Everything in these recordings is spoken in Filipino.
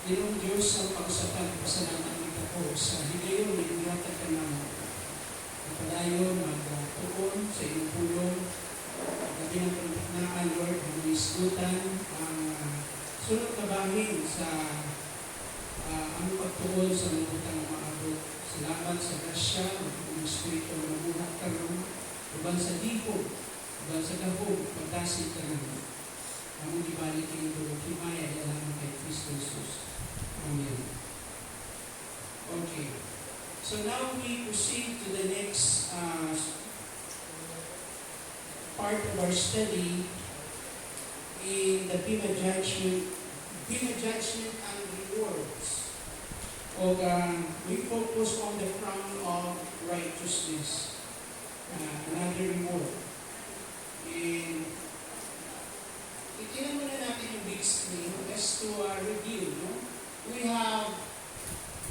Ginong Diyos ang pag-usapan pasalamat kita po sa higayon na inyatag ka naman. Padayon, magtuon sa iyong pulong. Gabi ng pagkaknaan, Lord, ang isgutan, ang sunod na bahin sa ang pagtuon sa mga butang maabot. Salamat sa grasya, ang Espiritu na mabuhat ka naman. Uban sa dipo, uban sa gahog, pagdasin ka naman. Ang ibalik yung tulog himaya, ilalang kay Kristo Jesus. Amen. Okay. So now we proceed to the next part of our study in the Bema Judgment and Rewards. We focus on the crown of righteousness, another reward. And ikinan muna natin yung big screen as to review. No? We have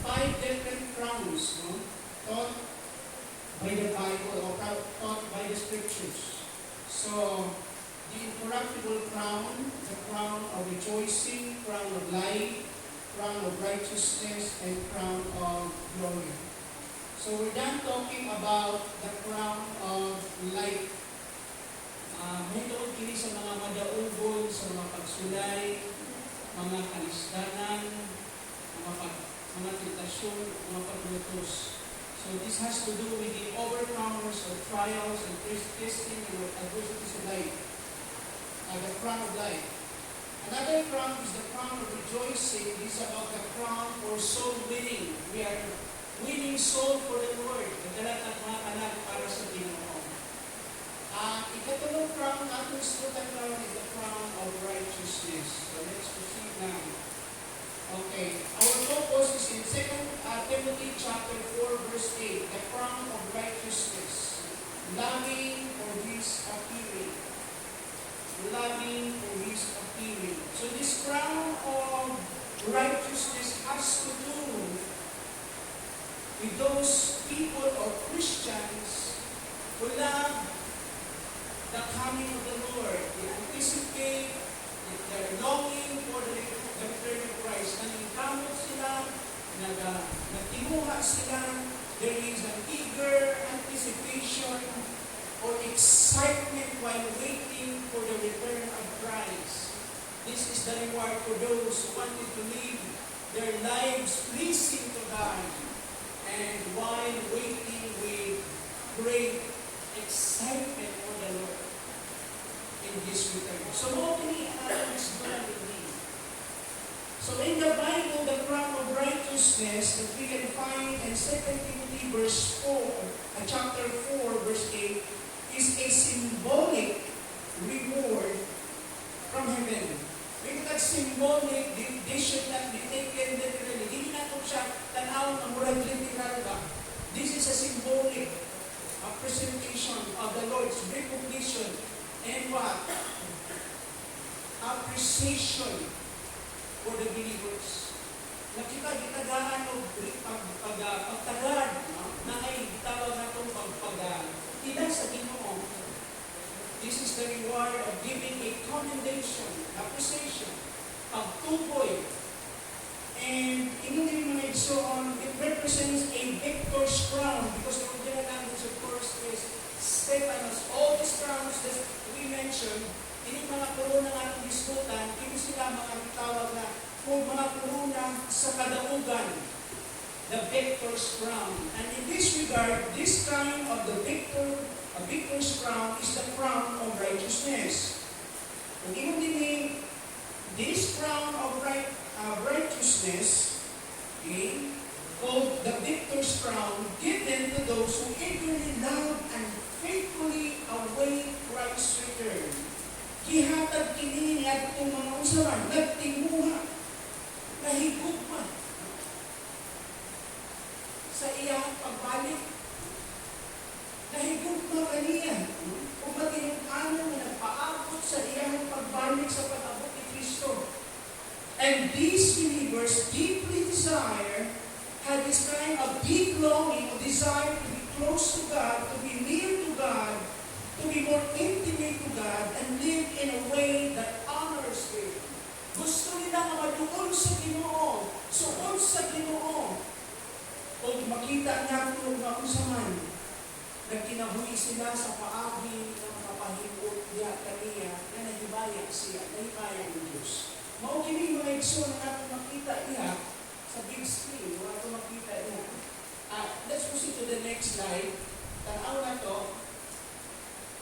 5 different crowns, no? Taught by the Bible or taught by the Scriptures. So, the incorruptible crown, the crown of rejoicing, crown of life, crown of righteousness, and crown of glory. So, we're done talking about the crown of life. May doon kini sa mga madaugol, sa mga pagsulay, mga kalisdanan, mga tentasyon, mga paglutos. So this has to do with the overcomers of trials and testing and adversities of life. The crown of life. Another crown is the crown of rejoicing. This is about the crown for soul winning. We are winning soul for the Lord. Nagdalat at mga anak para sa Panginoon. Ikatulong crown natin sa crown is the crown of righteousness. So let's proceed now. Okay, our focus is in 2 Timothy chapter 4 verse 8, the crown of righteousness, loving for his appearing. Loving for his appearing. So this crown of righteousness has to do with those people or Christians who love the coming of the Lord. They anticipate, they're longing for the return of Christ. Naningkamot sila, nagtimuha sila. There is an eager anticipation or excitement while waiting for the return of Christ. This is the reward for those who wanted to live their lives pleasing to God and while waiting with great excitement for the Lord in His return. So, what do we have is going to be? So, in the Bible, the crown of righteousness that we can find in 2 Timothy chapter 4, verse 8, is a symbolic reward from heaven. When that symbolic, they should not be taken literally. Hindi na ito siya tanaw ng murag literal ba? This is a symbolic presentation of the Lord's recognition and what? Appreciation for the believers. Nakita-gitagaan o pagtagad na ay tawag na itong pagtila sa Ginoo. This is the reward of giving a commendation, appreciation, pagtukoy. And in English, so on, it represents a victor's crown because the original language, of course, is Stephanos. All these crowns that we mentioned, ini mga corona ng ating diskutan, ini sila mga tawag na kung mga corona sa kadaugan, the victor's crown. And in this regard, this kind of the victor's crown is the crown of righteousness. Kung ibig din this crown of righteousness, okay, called the victor's crown, given to those who eagerly love and faithfully await Christ's return. Gihatag kini niya itong mga usawan, nagtimuha, nahigugma sa iyang pagbalik. Nahigugma kaniya kung matinong-ano na nagpaabot sa iyang pagbalik sa pag-abot ni Kristo. And these believers deeply had this kind of deep longing, or desire to be close to God, to be near to God, to be more intimate to God, and live in a way that honors Him. Gusto nila maduol sa Ginoo. makita niya kung nausaman, nagkinabuhi sila sa paagi ng kapahimot niya kaniya na nahibaya siya, nahibaya ng Diyos. Maugili mga igsoon na natin makita niya sa big screen, wala ito makita niya. Let's proceed to the next slide. Tanaw na to.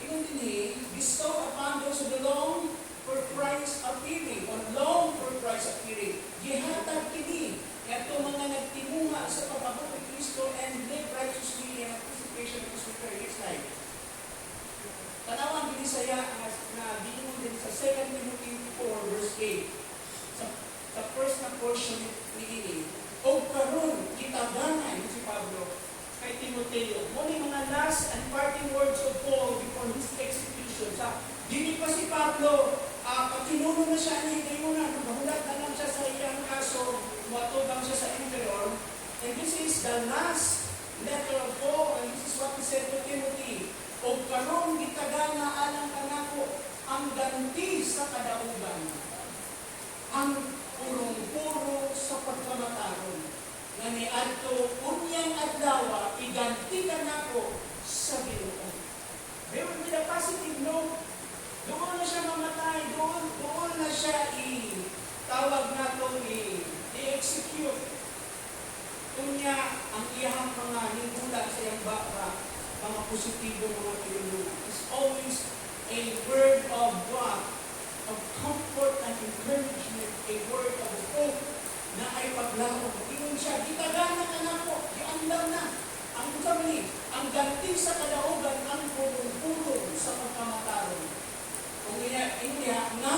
Ingon din bestow upon those who long for Christ appearing, or long for Christ appearing. Gihatag kini, ito mga nagtimunga sa pagabot ni Kristo and live righteously in anticipation of His return. Next slide. Tanawan din saya na dinungon din sa 2 Timothy 4 verse 8. Sa first na portion ni ini. O karon kitaganan si Pablo kay Timoteo. Muna mga last and parting words of Paul before his execution. Dini pa si Pablo, patinuno na siya, hindi mo na, nabahulat na lang siya sa iyang kaso, matubang siya sa emperor. And this is the last letter of Paul, and this is what he said to Timothy. O karon gitagana alang kanako ang ganti sa kadaugan, ang purong-puro sa pagkamataron, nga ni adto unyang adlaw iganti kanako sa Ginoo. Pero with a positive note, doon na siya mamatay, doon na siya tawag na ito, i-execute. Kunya, ang iyang mga ningula sa iyang baka, mga positibo mga pinununa. It's always a word of what? Of comfort and encouragement, a word of hope na ay paglaro. Ingon siya, gitagana ka na po, giandam na. Ang sabi, ang ganti sa kadaugan, ang purong-purong sa pagkamataron. Kung iniya nga,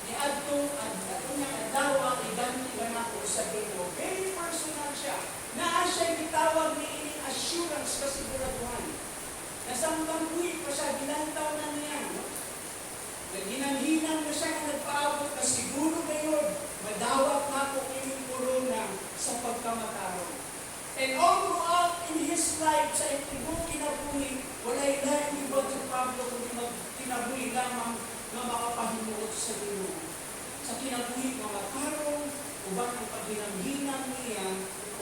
ni Adto, at niya adawa, iganti ka na po sa Ginoo. Very personal siya. Naa siya gitawag ni ining assurance kasiguraduhan. Nasamtang buhay pa siya, ginantaw na niya. Ginanghinang na siya na nagpaabot na siguro ngayon, madawat na po ining corona sa pagkamataron. And all throughout in his life, sa itibong kinabuhi, wala'y lahat ibang si Pablo kundi kinabuhi lamang na makapahimuot sa Ginoo. Sa kinabuhi, mga tarong, uban ang paghinang-hinang niya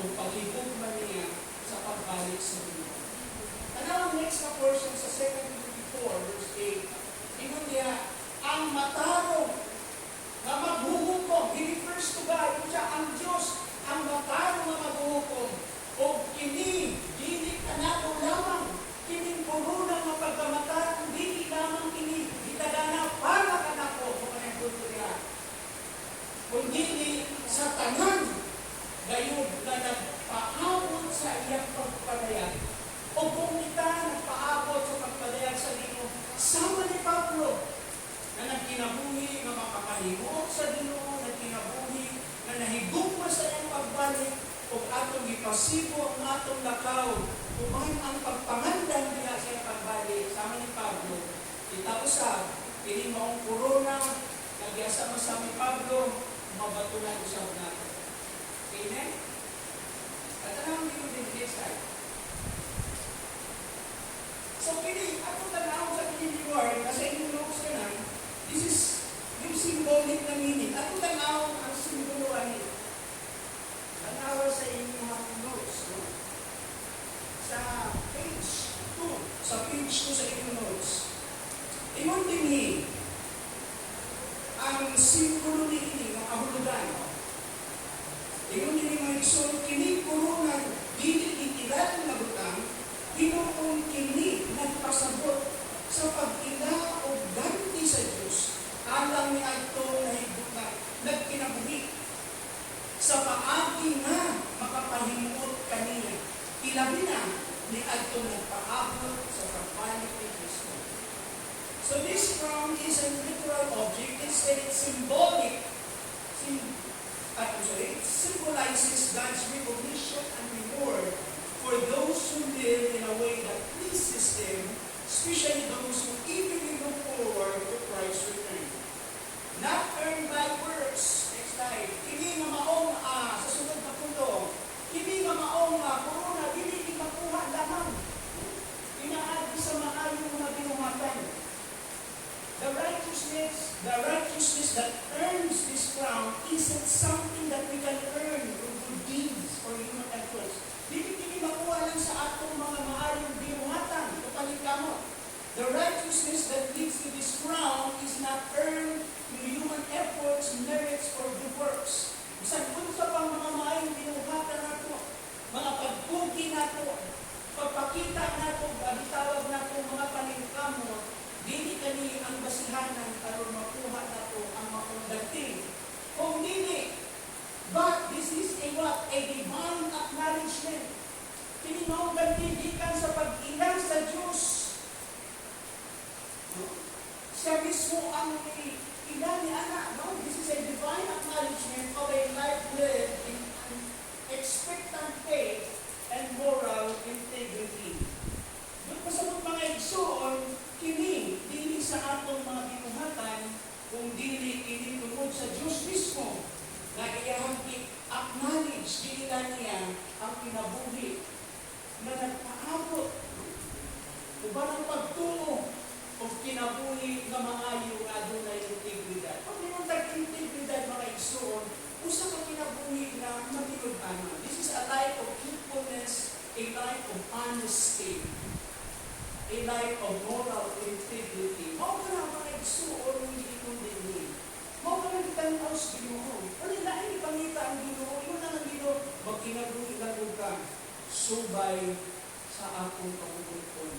o paghigugma niya sa pagbalik sa Ginoo. Ano ang next na portion sa 2 Timothy 4, verse 8? Ingon niya, ang matarong na maghuhukom, he refers to God, siya ang Diyos, ang matarong na maghuhukom, o kini, dili ka na lamang, kining puro ng mapagkamatarong, dili lamang kini, itagana para ka na po, kung anong punto niya. Kundi sa tanan, gayon na nagpaabot sa iyang pagpadayag, o kung kita nagpaabot sa pagpadayag sa Ginoo, sama ni Pablo, na nagkinabuhi, na makapahimuot sa Ginoo, nagkinabuhi, na nahigugma sa iyang pagbalik, o atong ipasibo ang atong lakaw, kuman ang pagpangandang niya sa iyang pagbalik, sama ni Pablo, kita usab, piling maong corona, nagyasa sa ni Pablo, mabatulan usab natin. Amen? At anong dito din this side? So, pili, ako tanaw sa piniliwar, kasi inyong notes ka na, this is yung symbolic na meaning. Ako tanaw ang simbolo ay tanaw sa inyong notes. No? Sa page 2, sa inyong notes. Ingon din ang simbolo ni ini, ang kahulugan. Ingon din mga iso, kini corona, dili itirat na butang, Ginoong kini nagpasabot sa pag-ila o ganti sa Diyos. Alang ni Adto na hibutan, nagkinabuhi. Sa paagi na makapahimuot kaniya, ilabi na ni Adto nagpaabot sa pagbalik ni Kristo. So this crown is a literal object. Instead, it's symbolic. It symbolizes God's recognition and reward for those who live in a way that pleases Him, especially those who eagerly look forward to Christ's return. Not earned by works. Next slide. Kini nga maong, sa sunod na punto, kini nga maong corona, dili di makuha lamang. Inaagi sa maayong mga binumatan. The righteousness that earns this crown isn't something that we can earn through good deeds or human efforts. Dili mismo ang ilan ni Ana, no? This is a divine acknowledgement of a life lived in an expectant faith and moral integrity. Doon pa sa mga igsoon, kini, dili sa atong mga binuhatan, kung dili kini tungkol sa Diyos mismo, na iyahang i-acknowledge, diilan niya ang kinabuhi na nagpaabot o ba ng pagtuo o kinabuhi na maayo nga doon na integridad. Pag minundag integridad mga igsoon, usa ka kinabuhi na matinod-anan. This is a life of truthfulness, a life of honesty, a life of moral integrity. Mao ka na mga igsoon hindi mo din. Mao ka na kitanaw sa Ginoo. Wala na ipangita ang Ginoo. Yun ang Ginoo. Magkinabuhi lang ka. Subay sa akong kabubuton.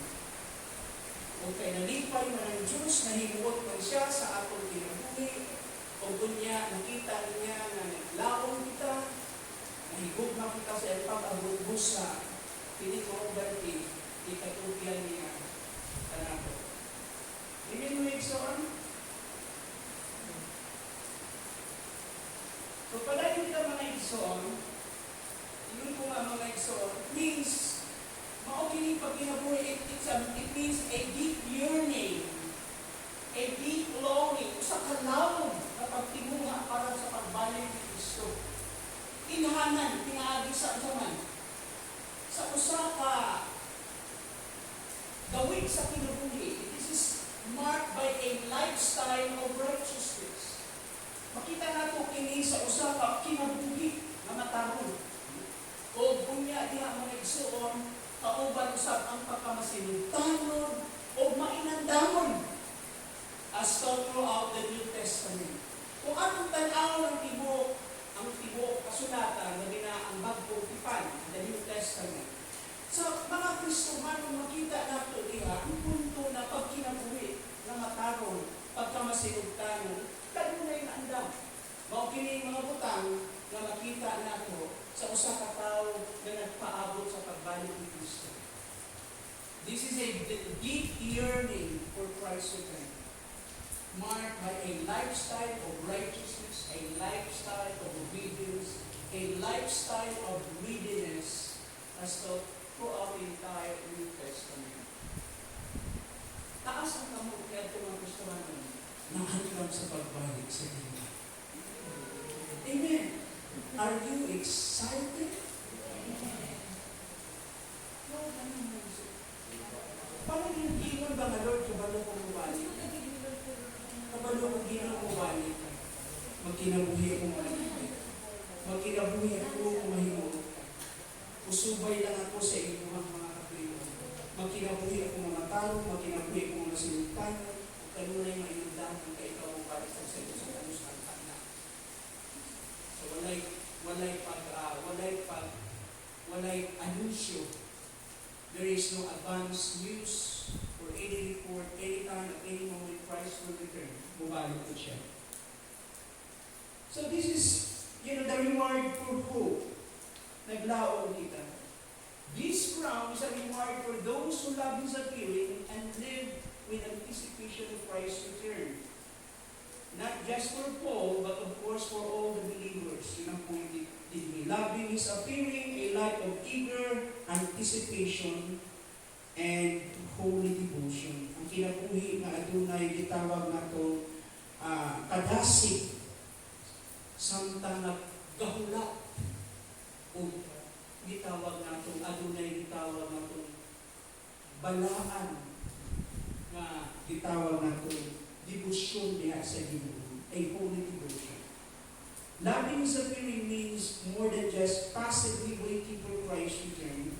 O kay nalipay man ang Diyos, nahimuot man siya sa akong kinabuhi. O kunya, nakita niya na naglaon kita, nahigog na kita sa pag-abot busa, pinitong-ganti, ikatugyan niya tanako. Hindi mo igsoon? So, pala ka mga igsoon, yun po nga mga igsoon, means, maokinig pag kinabuhi, it means a deep yearning, a deep longing, sa kalawon na pagtimuha para sa pagbalik ni Kristo. Inhanan, pinaagi sa zaman. Sa usaka, gawin sa kinabuhi, this is marked by a lifestyle of righteousness. Makita nato kini sa usaka kinabuhi na matarong. O bunya diha mga igsoon, kauban usab ang pagkamasinugtanon o mainandamon as taught throughout the New Testament. Kung atong tan-aw ang tibok kasulatan na dina ang bagong tipan, the New Testament. So, mga Kristohan, kung makita nato diha, ang punto na pagkinabuhi na matarong, pagkamasinugtanon, kanunay na andam. Mao kini mga butang na makita nato sa usa ka tawo na nagpaabot sa pagbalik ni Kristo. This is a deep yearning for Christ's return, marked by a lifestyle of righteousness, a lifestyle of obedience, a lifestyle of readiness as taught throughout the entire New Testament. Taas ang kamot kaya ito mga Kristohan nakakiram sa pagbalik sa Diyos. Amen. Are you excited? No, parang yung gingon ba nga Lord, kabalo kong mawalik? Kabalo kong gingon mawalik. Magkinabuhi akong maligid. Magkinabuhi ako mahimot. Usubay lang ako sa inyong mga kapilo. Magkinabuhi ako mga tao, magkinabuhi ako mga sinutanan, o kanunay maiyundan ang kaitaw ang balik sa iyo sa kanus ng tanda. So walay anunsyo. There is no advance news or any report, any time, at any moment Christ will return. Bubalik po siya. So this is, the reward for hope. Naglaon kita. This crown is a reward for those who love His appearing and live with anticipation of Christ's return. Not just for Paul, but of course for all the believers. Yun ang point din. Loving His appearing, a life of eager anticipation and holy devotion. Ang kinabuhi na adunay gitawag nato kadasig samtang naggahulat o gitawag nato adunay gitawag nato balaan nga gitawag nato devotion diha sa Ginoo, a holy devotion. Loving His appearing means more than just passively waiting for Christ's return.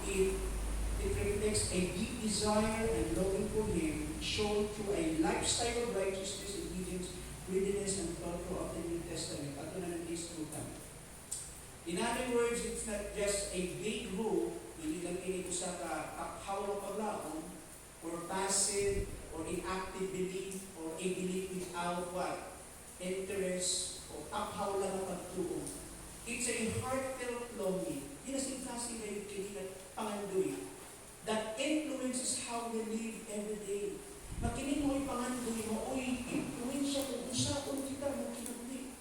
It reflects a deep desire and longing for Him, shown through a lifestyle of righteousness, obedience, readiness, and thought of the New Testament. Ato na nag-isputan. In other words, it's not just a vague rule, hindi lang kinito sa hawak paglaon, or passive, or inactive belief, or a belief without what? Interest, o akhaw lang ang pagtuo. It's a heartfelt longing. Hinasing-kasing na yung kinilat panganduya that influences how we live every day. Makinig mo ipangandoy mo, oy, influensya kung usapon kita mo kinabuhi.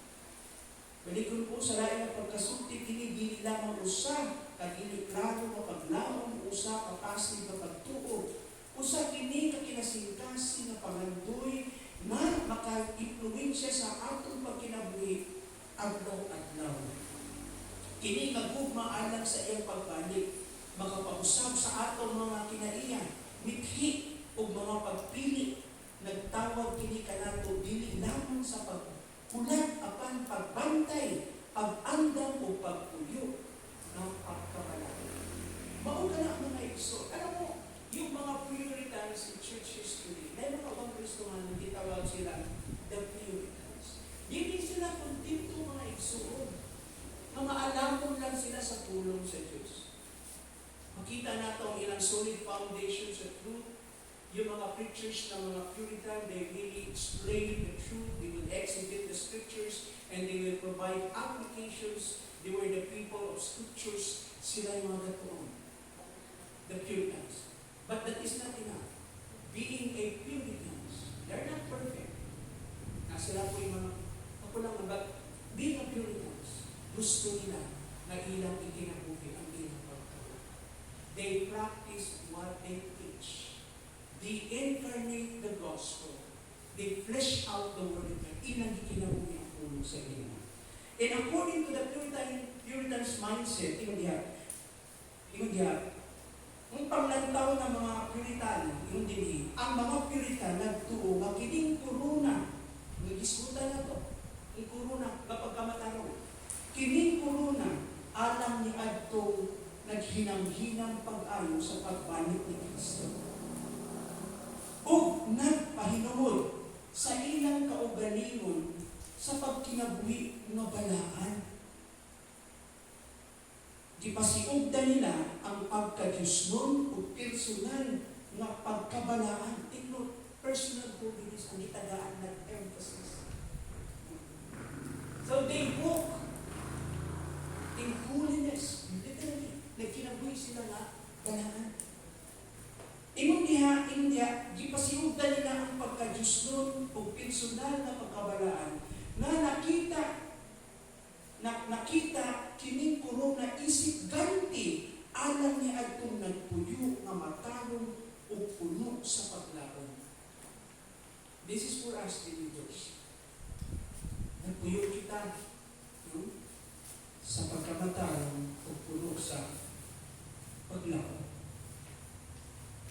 Balikon po sa lain ng pagkasulti, kini lamang usa, kagili klaro mapaglamang usa, kapasig mapagtuo. Usa kini kakinasingkasi na pangandoy na maka-influensya sa atong pagkinabuhi adlaw-adlaw. Kini kagugma alang sa iyang pagbalik, makapag-usap sa atong mga kinaiya, mithi o mga pagpili, nagtawag kini kanato dili lamang sa pagkulat apan pagbantay, pag-andam o pagpuyo ng pagkabalay. Mao ka na mga igsoon. Alam mo, yung mga Puritans in church history, dahil mga Kristohan, hindi tawag sila the Puritans. Hindi sila kontinto mga igsoon. Na maalamon lang sila sa tulong sa Diyos. Makita natin ang ilang solid foundation sa truth. Yung mga preachers ng mga Puritan, they really explain the truth, they will exegete the scriptures, and they will provide applications. They were the people of scriptures. Sila yung mga gatoon. The Puritans. But that is not enough. Being a Puritans, they're not perfect. Sila po yung mga, ako lang, but being a Puritans, gusto nila na ilang ikinabuhi ang ilang pagkaroon. They practice what they teach. They incarnate the gospel. They flesh out the word of God. Ilang ikinabuhi ang tulong sa ilang. And according to the Puritans mindset, ingon diya, ang paglantaw ng mga Puritano, yung dili, ang mga Puritan nagtuo, magiling kuruna, nag-iskutan na to, yung kuruna, kapag kamataro, kining kuruna, alam ni Adto, naghinang-hinang pag-ayo sa pagbalik ni Kristo. O nagpahinuhod sa ilang kaugalingon sa pagkinabuhi ng balaan. Gipasiugda nila ang pagka-Diyos nun o personal na pagkabalaan. Tigno, personal holiness ang itagaan ng emphasis. So they walk in holiness. Literally, nagkinabuhi sila nga balaan. Ingon diha, gipasiugda nila ang pagka-Diyos nun o personal na pagkabalaan na nakita kining kuruna isip ganti alam ni adtong nagpuyo nga matarong o puno sa paglaon. This is for us believers. Nagpuyo kita sa pagkamatarong o puno sa paglaon.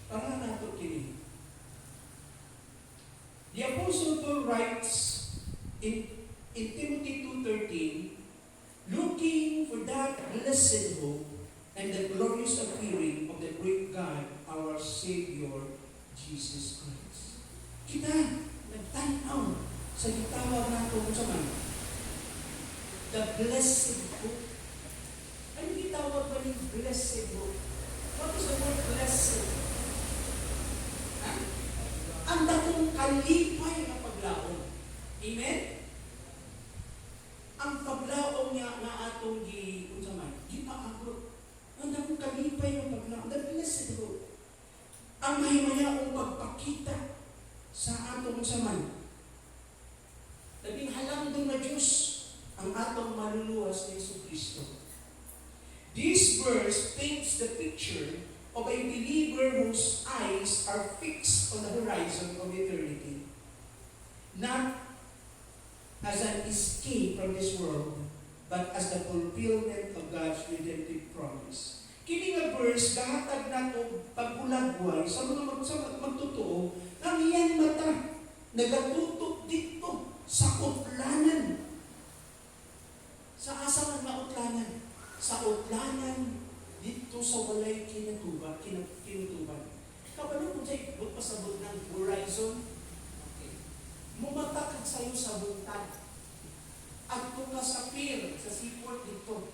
Para nato kini. The Apostle Paul writes in Timothy 2:13, looking for that blessed hope and the glorious appearing of the great God, our Savior, Jesus Christ. Kita, nagtanaw sa gitawag nato sa man. The blessed hope. Ano gitawag ba yung blessed hope? What is the word blessed? Ang datong kalipay na paglaon. Amen? Ang paglaong niya na atong gipaabot. Ang dakong kalipay ng paglaong. The blessed hope. Ang mahimayaong pagpakita sa atong saman. Labing halangdong na Diyos ang atong maluluwas ni Jesucristo. This verse paints the picture of a believer whose eyes are fixed on the horizon of eternity. Not as an escape from this world, but as the fulfillment of God's redemptive promise. Kini nga verse, gahatag nato pagulagway sa mga magtotoo, ang iyang mata, nagatutok dito sa utlanan. Sa asa nga utlanan? Sa utlanan, dito sa walay kinutuban. Kapag kung sa'yo, pasabot ng horizon, mumatakad sa'yo sa buntag. At kung ka sa pier, sa seaport dito,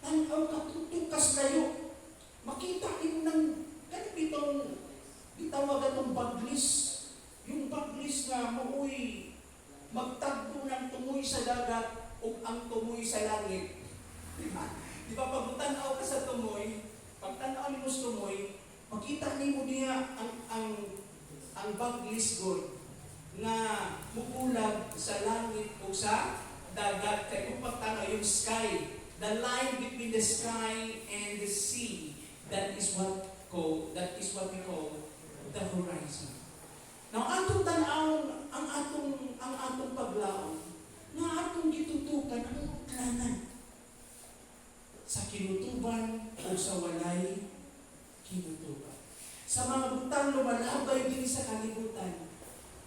tanaw ka, tutukas kayo. Makita rin ng, ganitong, bitawagan ng baglis. Yung baglis na mauwi, magtagpo ng tumoy sa dagat o ang tumoy sa langit. Di ba, pag tanaw ka sa tumoy, pag tanaw ni mo sa tumoy, makita ni mo niya ang ang baglis God nga mukulag sa langit o sa dagat kay kung pagtanaw yung sky, the line between the sky and the sea, that is what we call the horizon. Now atong tan-awon ang atong paglaom nga atong gitutukan ang utlanan sa kinutuban o sa walay kinutuban. Sa mga butang lumalabay din sa kalibutan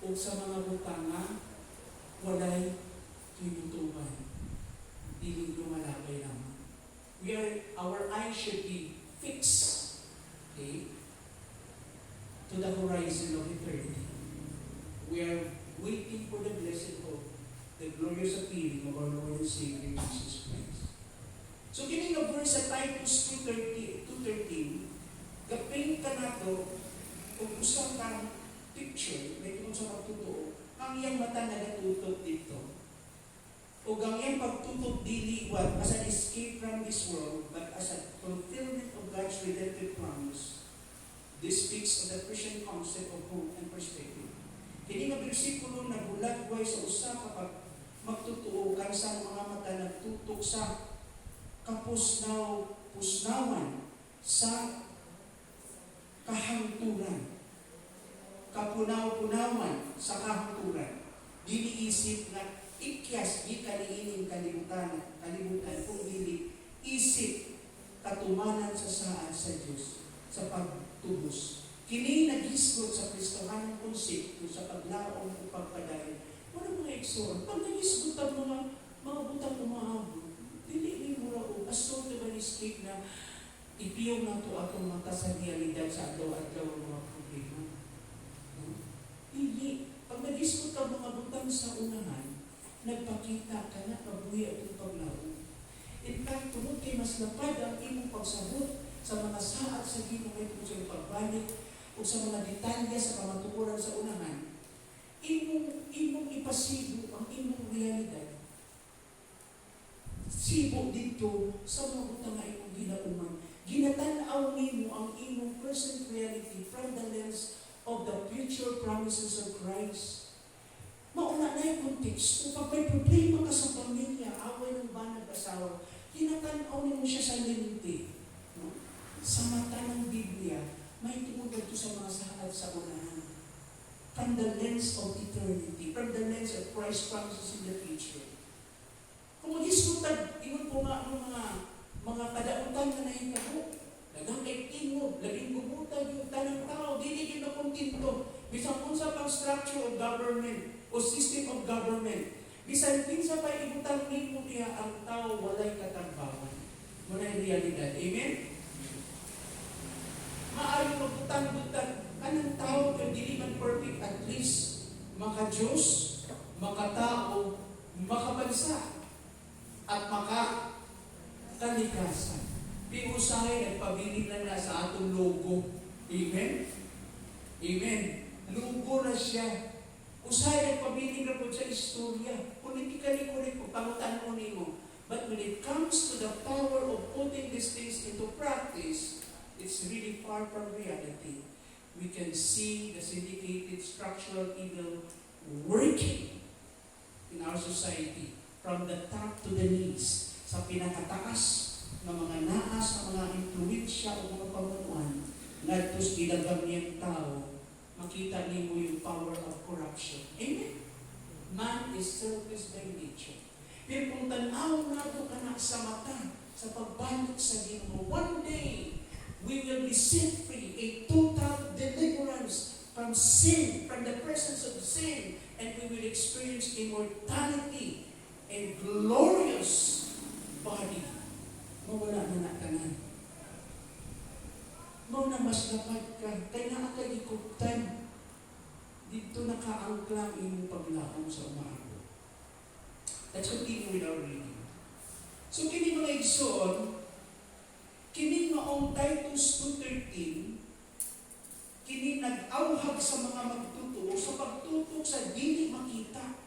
o sa mga butang nga walay kinutuban, dili lumalabay naman. Our eyes should be fixed, okay, to the horizon of eternity. We are waiting for the blessed hope, the glorious appearing of our Lord and Savior Jesus Christ. So, kini nga verse sa Titus 2:13, gapain ka na to, kung usang kang picture, may kung sa magtutoo, ang iyang mata na natutok dito. O ang iyang pagtutok diliwat as an escape from this world, but as a fulfillment of God's redemptive promise. This speaks of the Christian concept of hope and perspective. Kini nga bersikulo na bulagway sa usa kapag magtutuo kan sa mga mata nagtutok sa pusnawan sa kahangturan. Kapunaw-punawan sa kahangturan. Diniisip na ikyas di kaniining kalibutan kung dili isip katumanan sa saad sa Diyos sa pagtubos. Kini nagisgot sa Kristohanong konsepto sa paglaom o pagpadayon. Ano mga eksoon? Pag nagisgot ang mga butang umahabot, dili ni mura o asol na escape na ipiyong na ito atong mata sa realidad sa adlaw-adlaw ng mga problema. Dili. Pag nagisgot ang mga butang sa unahan, nagpakita ka na kabuhi at paglaom. In fact, tungkol kay mas lapad ang imong pagsabot sa mga saat sa ginong ay kung siyang pagbalik o sa mga detalye sa kamatukuran sa unahan, imong ipasibo ang imong realidad. Sibo dito sa mga utang nga imong ginauman. Ginatanaw nimo ang imong present reality from the lens of the future promises of Christ. Mauna na yung context. Kung may problema ka sa pamilya, away ng banag asawa, ginatanaw nimo siya sa lente. No? Sa mata ng Biblia, may tumudag ito sa mga saad sa unahan. From the lens of eternity, from the lens of Christ's promises in the future. Kung mag-isutag, ingon po nga ang mga kadautan na nahintabo, dagang kay tingog, labing gumutag yung tanang tao, dili yun na kontinto. Bisan kung sa pang structure of government o system of government, bisan pinsa pa ibutang nimo niya ang tao walay katagbawan. Muna yung realidad. Amen? Maaari magbutang-butang anong tao kung dili man perfect, at least maka-Diyos, makatao, makabansa, at makakalikasan. Piusahay at pabiling na sa atong logo. Amen? Amen. Logo na siya. Usahay at pabiling na po sa istorya. Politically correct po, pangutan mo nimo. But when it comes to the power of putting these things into practice, it's really far from reality. We can see the syndicated structural evil working in our society from the top to the knees, sa pinakataas ng mga naas, sa mga influensya o mga pamunuan, nagtos gilagam niyang tao, makita niyo yung power of corruption. Amen? Man is selfish by nature. Pero kung tanaw na ito ka na sa mata, sa pagbalik sa Ginoo, one day, we will be set free, a total deliverance from sin, from the presence of sin, and we will experience immortality and glorious body. Mawala na nakanan. Mawala mas lapad ka, kaya nakakalikuptan. Dito nakaangklang imong paglaong sa umahabot. Let's continue with our reading. So, kini mga igsoon, kini maong Titus 2:13, kini nag-awhag sa mga magtutuo sa pagtutok sa dili makita.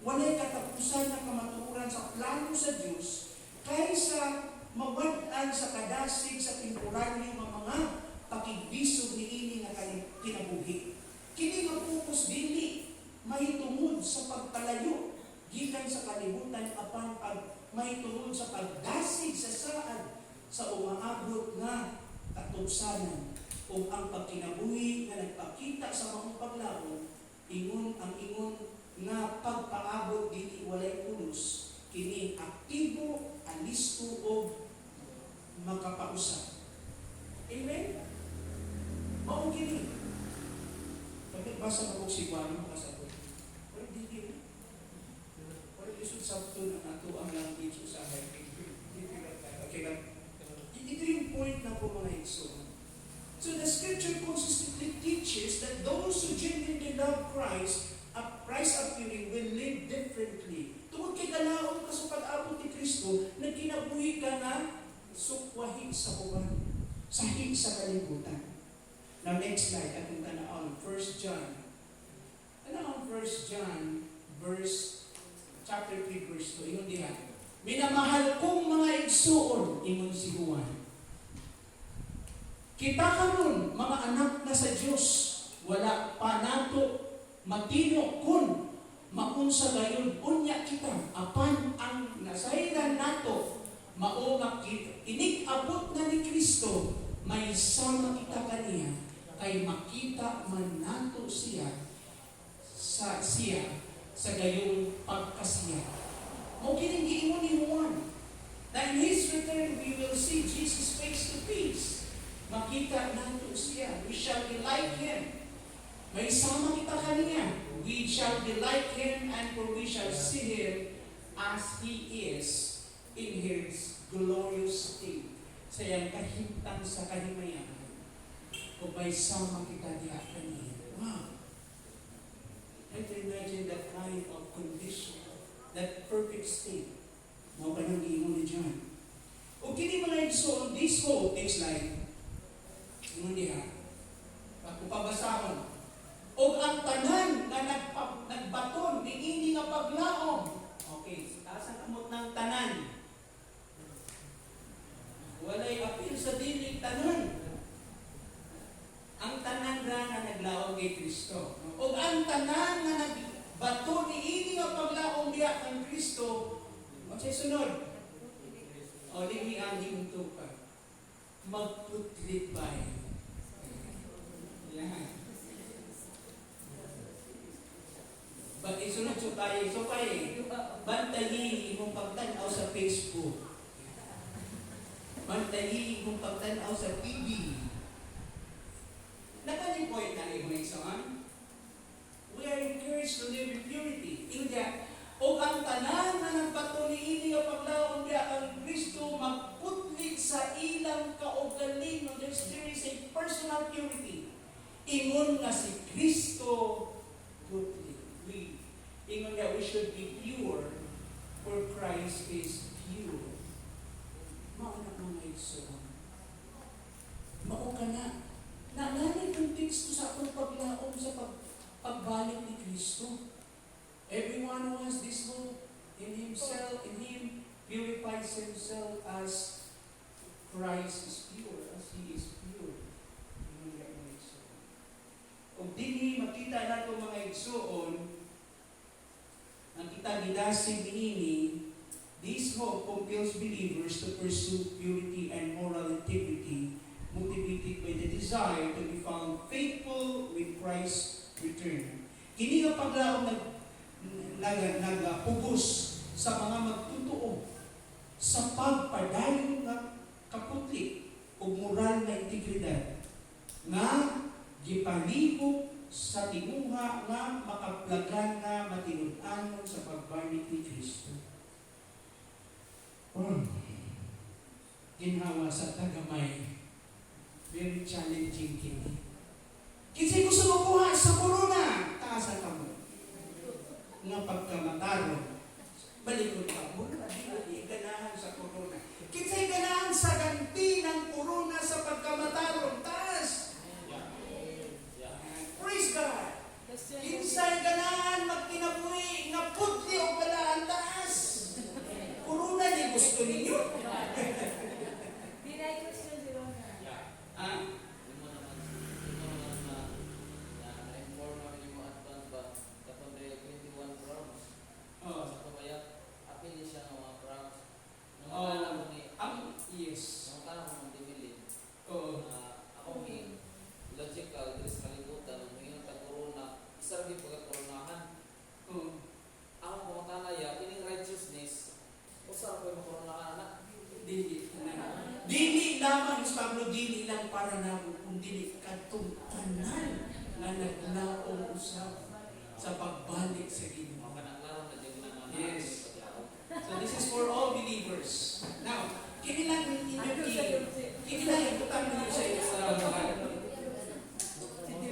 Walay katapusan na kamatuoran sa plano sa Diyos kaysa mawad-an sa kadasig sa temporaryo ng mga pakigbisog ni ini nga kinabuhi. Kini Mao gini. Pag nagbasa ka kong sigwano, makasabot. Pero di gini. Pero isod sabto na nato ang language sa high. Okay lang. Ito yung point na po mga igsoon. So the scripture consistently teaches that those who genuinely love Christ, Christ appearing, will live differently. Tungkol kay galaon ka sa pag-abot ni Kristo, na kinabuhi ka na sukwahi sa uban, sahi sa kalibutan. Now next slide, atong tanaon, 1 John. Ano ang 1 John, chapter 3, verse 2, ingon diha. Minamahal kong mga igsuon, ingon si Juan. Kita karon mga anak na sa Dios, wala pa nato matino kun maunsa gayon unya kita apan ang nasayran nato mao nga inig-abot na ni Kristo may sama kita kaniya kay makita man nato siya sa gayong pagkasiya. Mo kining giingon ni Juan that in His return we will see Jesus face to face. Makita nato siya. We shall be like Him. May sama kita kaniya. We shall be like Him and for we shall see Him as He is in His glorious state. Sa iyang kahimtang sa kahimayan. O may sama kita diha kaniya. Wow! And to imagine that kind of condition, that perfect state. Mao pa nang giingon ni John. O kini mga igsoon, this hope is like ngunit ako pabasahon. O ang tanan na nagbaton, niini nga paglaom. Okay, taas ang amot ng tanan. Walay apil sa dinig tanan. Ang tanan ra na naglaom kay Kristo. O ang tanan na nagbaton, niini nga paglaom diya kang Kristo. Magsay sunod. O limi ang himtupa. Magputlipay. Yan. But isunod supay, bantayi imong pagtanaw sa Facebook. Bantayi imong pagtanaw sa TV. Nakani point na imong igsoon. We are encouraged to live in purity. India, o ang tanan na nagbato niini nga paglaom diya ang Kristo magputlit sa ilang kaugalingon. There is a personal purity. Ingon nga si Kristo putlit. Ingon nga we should be pure for Christ is pure. Mao na mga igsoon. Mao ka na. Nanay kong teksto sa akong paglaom sa pagbalik ni Kristo. Everyone who has this hope in himself, in Him, purifies himself as Christ is pure, as He is pure. Kung dini makita nato mga igsoon, ang kita gidasig niini, this hope compels believers to pursue purity and moral integrity, motivated by the desire to be found faithful with Christ's return. Kini nga paglaom nagpugos sa mga magtutuo sa pagpadayon nga kaputli o moral na integridad nga gipalihok sa timuha nga makaplagan na matinud-anon sa pagbalik ni Kristo. Ginhawa sa tagamay. Very challenging kini. Kinsay gusto makuha sa corona? Taasan ka mo. Nga pagkamataron. Balikod ka mo. Ganahan sa corona. Kinsay ganahan sa ganti ng corona sa pagkamataron? Taas. Praise God. Kinsay ganahan magkinabuhi nga putli o galaan taas. Corona ni gusto ninyo. Dinay gusto si Rona. Yes. naglaong usap sa pagbalik sa Ginoo. Yes. So this is for all believers. Now, kinilang ibutang nyo sa mga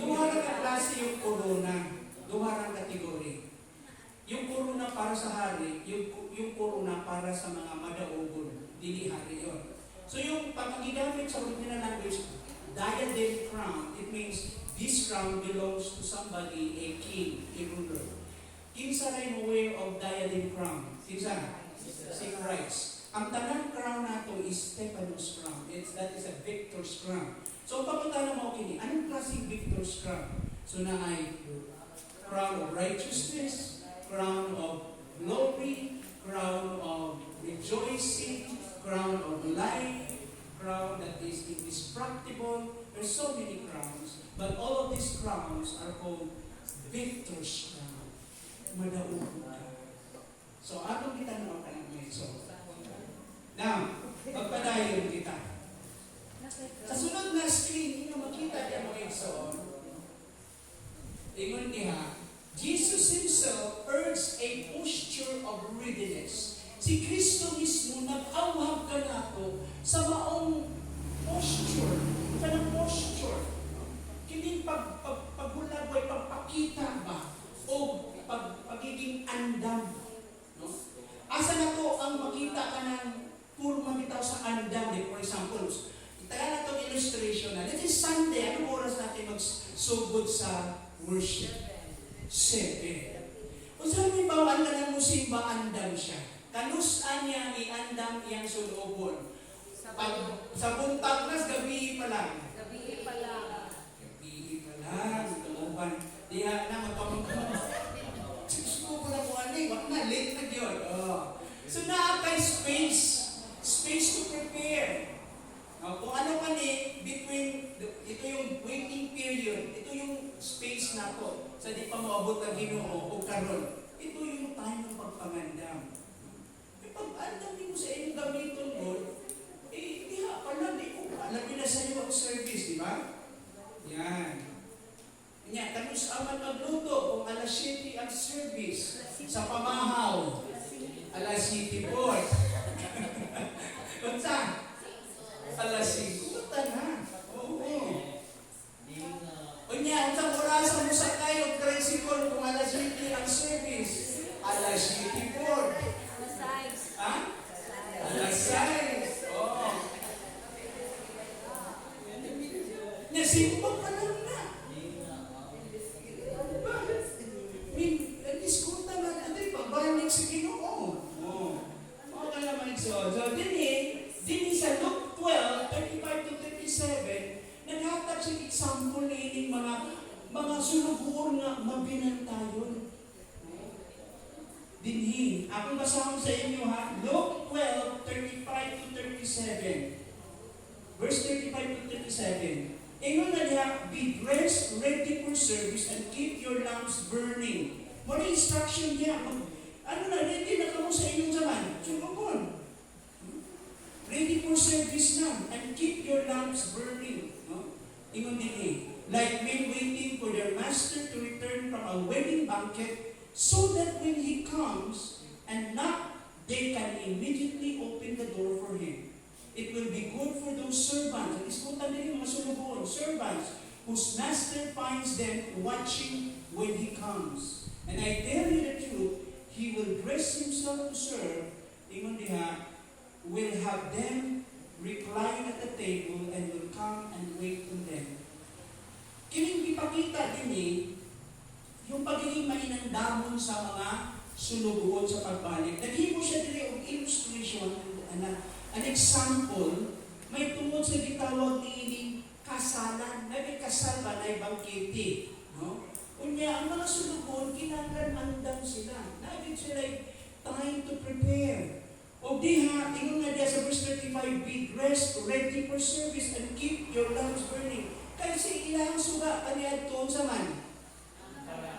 dumarang na klase yung corona. Dumarang kategory. Yung corona para sa hari, yung corona para sa mga madaugon. Dili hari yun. So yung pamagigamit sa original language, diadem crown, it means this crown belongs to somebody, a king, a ruler. Kinsa rin way of diadem crown? Kinsa? Sing rights. Ang tanang crown nato is Stephanos crown. That is a victor's crown. So papunta na mo kini, anong klaseng victor's crown? So na ay crown of righteousness, crown of glory, crown of rejoicing, crown of life, crown that is indestructible. There's so many crowns, but all of these crowns are called victor's crown. Madaugon ka. So, atong kita na ka ng medso. Now, magpadayon kita. Sa sunod na screen, hindi makita niya mga medso. Ingon niya, Jesus Himself urged a posture of readiness. Si Kristo mismo nag-awag ka nato sa maong posture. Kanang posture. Kini paghulaboy, pagpakita ba? O pagiging andam. No? Asa na to ang makita ka ng purma bitaw sa andam? For example, itaga na itong illustration na. This is Sunday. Anong oras natin magsugod sa worship? 7. Kung saan may bawaan ka ng musimba, andam siya. Kanusan niya iandam iyang sulubon. Sa buntag nas, gabi pa lang. Gabi pa lang. Tuluban. Diya na magpapagpapag. Susuko na po ano wag na, late na yun. So naakay space to prepare. Kung ano man between, ito yung waiting period, ito yung space na to, sa di pa maabot ng Ginoo o karon. Ito yung time ng pagpangandam. Pag-andam mo sa inyong gamiton mo, diha pa lang, alam nyo na sa iyo ang service, di ba? Yan. Yan, tanong aman magluto kung alas 7 ang service sa pamahaw. Alas 7 po. Kung saan? Alas 5. Punta na. Oo. Kunya, unsang orasan mo sa kayo, tricycle kung alas 7 ang service. Alas 7 po. Ha? Alas 6. Oo. Nasimpag pa lang na. Diskuta man, pagbalik sa Ginoo. Mga kalaman so din sa Luke 12:35 to 37, naghatag siya example na ining mga sulugor nga mabinantayon. Dinhi, akong basahon sa inyo ha, Luke 12:35 to 37. Verse 35 to 37. Ingon na niya, be dressed, ready for service, and keep your lamps burning. What instruction niya? Ano na, ready na kamo sa inyong zaman. Sumukon. Ready for service na, and keep your lamps burning. No? Ingon din like men waiting for their master to return from a wedding banquet, so that when he comes and knock, they can immediately open the door for him. It will be good for those servants, iskutan din yung masulubon, servants, whose master finds them watching when he comes. And I tell you the truth, he will dress himself to serve, ingon diha, will have them recline at the table and will come and wait on them. Kining ipakita din yung pagiging mainandamon sa mga sulubuon sa pagbalik. Naghimo siya din og illustration, an example, may tungod sa gitawag ni kasalan. May kasal ba na bangkete? No? Kunya, ang mga sulubuon, kinanglan andam sila. Naging sila time to prepare. O diha, ingon nga diya sa verse 35, be dressed, ready for service, and keep your lamps burning. Kasi ilang suga, kaniyad to sa man?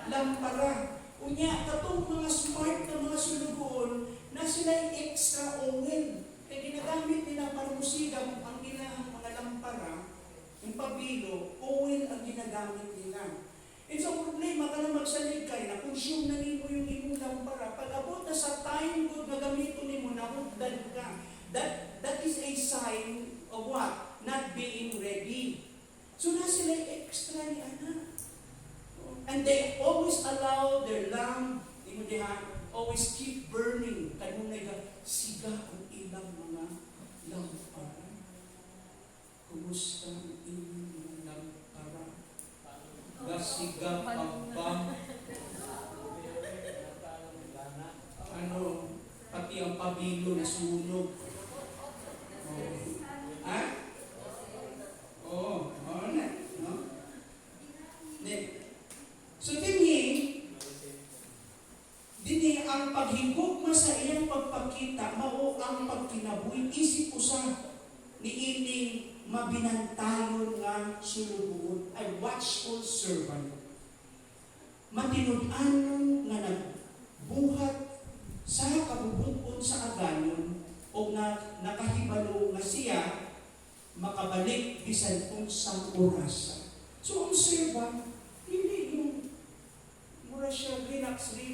Lampara. Unya, katong mga smart na mga sulubuon, na sila extra oil. Kaya ginagamit nila para musigang ang mga lampara, yung pabilo, oil ang ginagamit nila. And so problema ka na magsaligay, na consume na nimo yung imong lampara. Pag abot na sa time good na gamito nimo, nahugdan ka. That is a sign of what? Not being ready. So na sila extra ni Ana. And they always allow their lamp, always keep burning. Kanunay ka, siga ang ilang mga lampara. Kumusta ang ilang mga lampara? Gasiga pagpang. Pati ang pabilo na sunog. Ha? Oo, na. No? So, dini ang paghigugma sa iyang pagpakita, mao ang pagkinabuhi, isip usa ni ining mabinantayon nga sulubuon, ay watchful servant. Matinud-anon nga nagbuhat sa kabubukon sa aganon o nakahibalo nga siya makabalik bisan unsang orasa. So, ang servant, hindi yung mura siya, relax.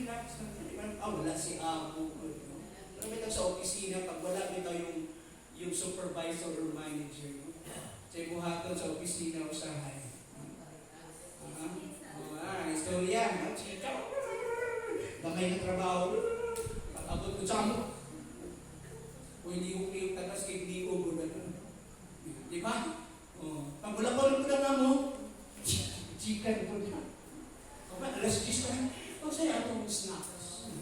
Wala si Amo. Pero sa opisina, pag wala nito yung supervisor or manager, sa buhaton sa opisina usahay. Istorya, chika, gamay na trabaho, pag-abot ko sa mo. O hindi ko kayo tagas, hindi ko gano'n. Di ba? Pag wala ko lang mo, chika ko na. Alas 10 ka, huwag sa'yo atong snacks.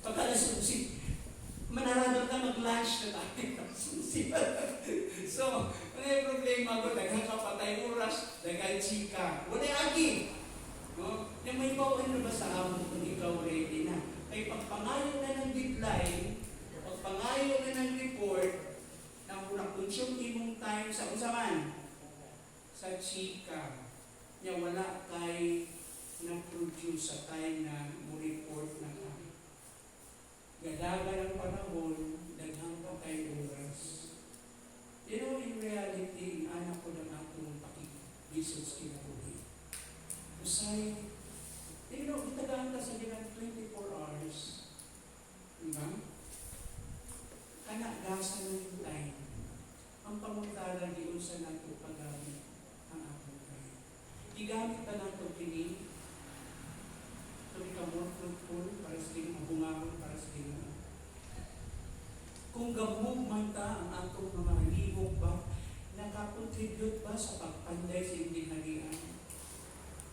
Pag alas 11, manaradol ka mag-lunch na tayo. So, may problema ko, daghang kapatay oras, daghang chika. Wala agi. No? Yung may bawal na ba sa amo kung ikaw ready na? Kaya pagpangayo na ng deadline, pagpangayo na ng report, na consume imong time sa usaman, sa chika, niya wala kay na-produce sa time na mo-report na ka. Gadagan ang panahon, daghang pa kay oras. You know, in reality, anak ko ng atong pakibisod kinabuhi. Usay, you know, itagaan ka sa ginang 24 hours. Diba? Kana, gasa na yung time. Ang pamutala di sa nato paggamit ang atong time. Igamit na nato kini, ito ka more fruitful para sa tingin, mabungahon para sa tingin. Kung gabog man ta ang atong mga halihok ba, nakakontribute ba sa pagpanday sa hindi halian?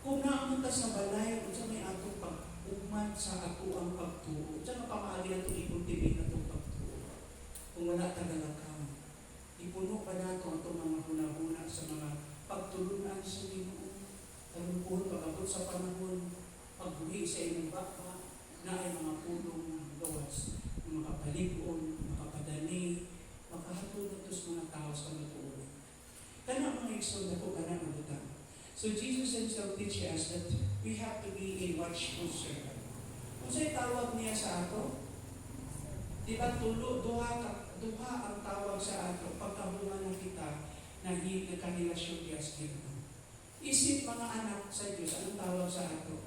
Kung naamunta sa balay, kung sa may atong pag-ugman sa ato ang pagtuo, sa mapamaali na ito, ipuntimin na itong pagtuo. Kung wala tagalakaw, ipuno pa na ito ang mga hunahuna sa mga pagtulunan sa Ginoo. Talumpun, pag-abot sa panahon, pagbuhi sa inyong baka, na ay mga pulong ng gawas, ng makapaligon, makapadani, makahatulog sa mga tao sa natuloy. Kana mga eksyon ko, kana mabutan. So Jesus himself teaches us that we have to be a watchful servant. Kung sa'yo tawag niya sa ato, di ba duha ang tawag sa ato, pagkahunga na kita, na kanilasyon niya sa Ginoo. Isip mga anak sa Diyos, anong tawag sa ato?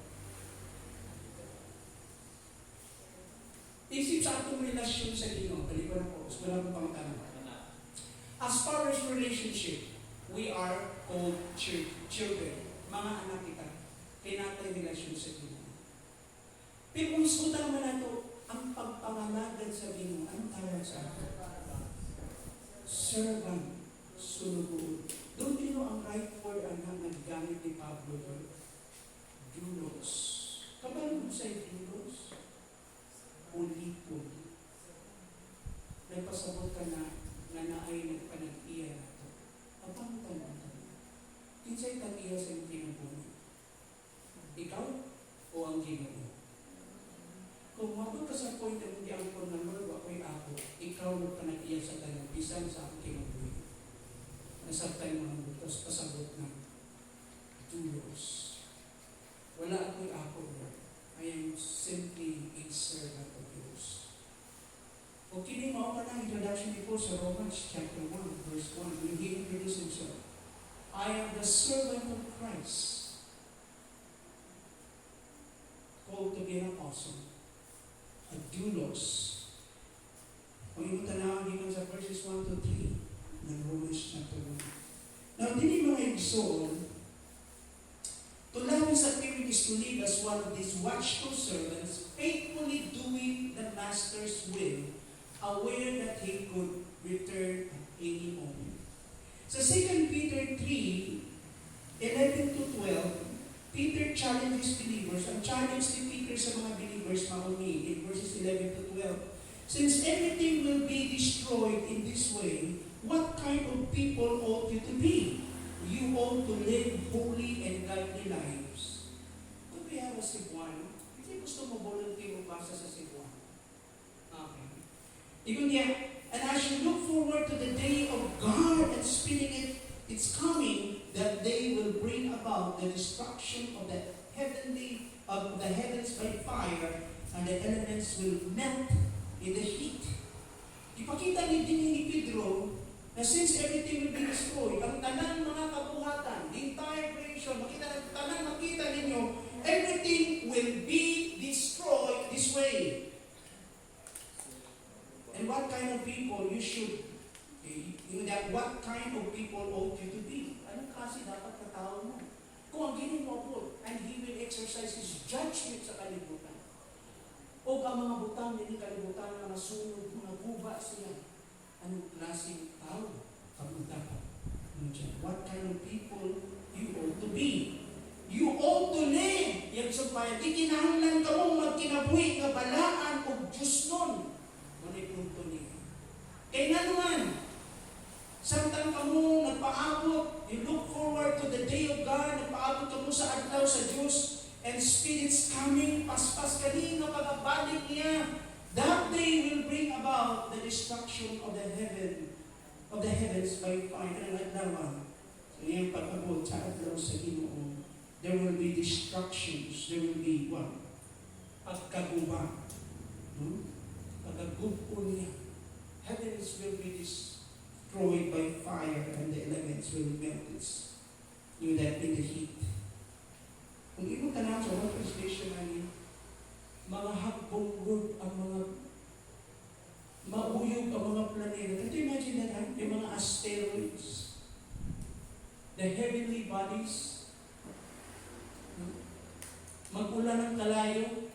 Isip sa atong relasyon sa Ginoo, balikan ako, wala ko pang tanong. As far as relationship, we are called children. Mga anak kita, kinatay relasyon sa Ginoo. Pero kung iskutan naman nato, ang pagpangalagan sa Ginoo, anong tawag sa ato? Servant, sulubuon. Doon din ang right word ang naggamit ni Pablo doon. Doulos. Kabalo mo sa doulos? Ulipon. Nagpasabot ka na naay nagpanag-iya na ito. Apang tanong ito? Kinsay tag-iya sa iyong kinabuhi? Ikaw o ang Ginoo? Kung mabot ka sa point na hindi ang kong Lord, ako'y ako, ikaw nagpanag-iya sa tayo, bisan sa ang kinabuhi. Nasabtay mga butos, pasabot na doulos. Wala ako'y ako, Lord. I am simply a servant of yours. O kini mo ka na introduction before sa Romans chapter 1, verse 1, when he introduced himself. I am the servant of Christ. apostle. A doulos. Kung yung tanawin dito sa verses 1 to 3 ng Romans chapter 1. Now, dili mga igsoon, to love his spirit is to live as one of these watchful servants, faithfully doing the master's will, aware that he could return at any moment. Sa 2 Peter 3, 11 to 12, Peter challenges believers. Ang challenge ni Peter sa mga believers, mauni, in verses 11 to 12. Since everything will be destroyed in this way, what kind of people ought you to be? You ought to live holy and godly lives. Kung we have a Cebuano, hindi gusto mo volunteer basa sa Cebuano. Okay. Even yet, and as you look forward to the day of God and speeding it's coming, that they will bring about the destruction of the heavens by fire, and the elements will melt in the heat. Ipakita ni Pedro na since everything will be destroyed, ang tanang mga kabuhatan, the entire creation, makita ninyo, everything will be destroyed this way. And what kind of people you should, what kind of people ought you to be? Anong klase dapat katao mo? Kung ang ginawa po, and he will exercise his judgment sa kalibutan. O ang mga butang nila kalibutan na nasunod, mga guba siya. Anong klaseng tao ang dapat? What kind of people you ought to be? You ought to live. Yan supaya, di kinahanglan ka mong magkinabuhi ka balaan o Diyos nun. Manay punto niya. Kaya nga naman, samtang ka mo nagpaabot, you look forward to the day of God, nagpaabot ka mo sa adlaw sa Diyos, and Spirit's coming, paspas kanina pagabalik niya. That day will bring about the destruction of the heavens by fire. Ang adlawan, so ngayong pag-abot sa adlaw sa Ginoo, there will be destructions. There will be what? Pagkaguba. Pagkagubo niya. Heavens will be destroyed by fire, and the elements will melt in the heat. Kung imo tanaw sa one translation namin, mga hakbong ang mga mauyog ang mga planeta. Can you imagine that? Yung mga asteroids, the heavenly bodies, mag-ulan ng kalayo.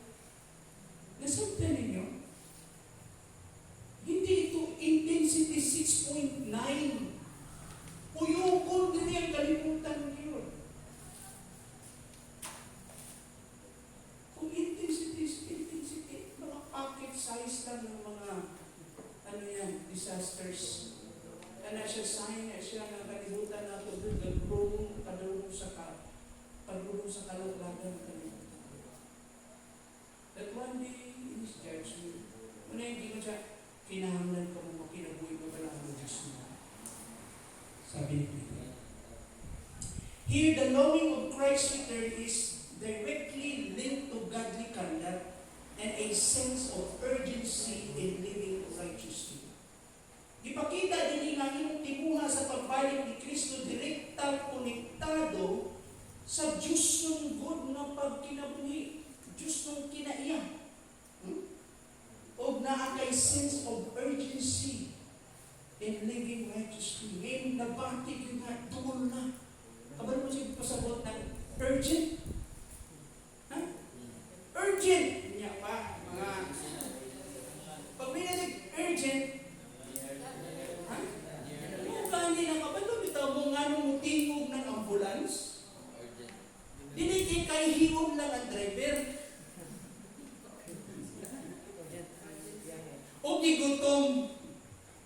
Nasabtan ninyo? Hindi ito intensity 6.9. Uyukon din ang kalimutan yun. Kung intensity, mga pocket size lang ng mga disasters. Kaya siya sign, siya na kalimutan na ito, padulong sa kalaglagan ng kalimutan. That one day, in his judgment, muna hindi mo siya, kinahanglan ka mo, kinabuhi mo pala ang Diyos mo. Sabi ni Peter. Here, the longing of Christ's return is directly linked to godly conduct and a sense of urgency in living righteously. Ipakita din ang imong tibuha sa pagbalik ni Kristo direktang konektado sa Diyos ng God na pagkinabuhi, Diyos ng kinaiya. O na kay sense of urgency in living righteously. Ngayon, nabatig yung duol na. Kabalo mo siya pasabot ng urgent? Urgent! Niya pa, mga... Pag may nalig urgent, hindi na kabalo, bitaw mo nga nung tingog ng ambulance. Dili kay hiwom lang ang driver. O gigutom.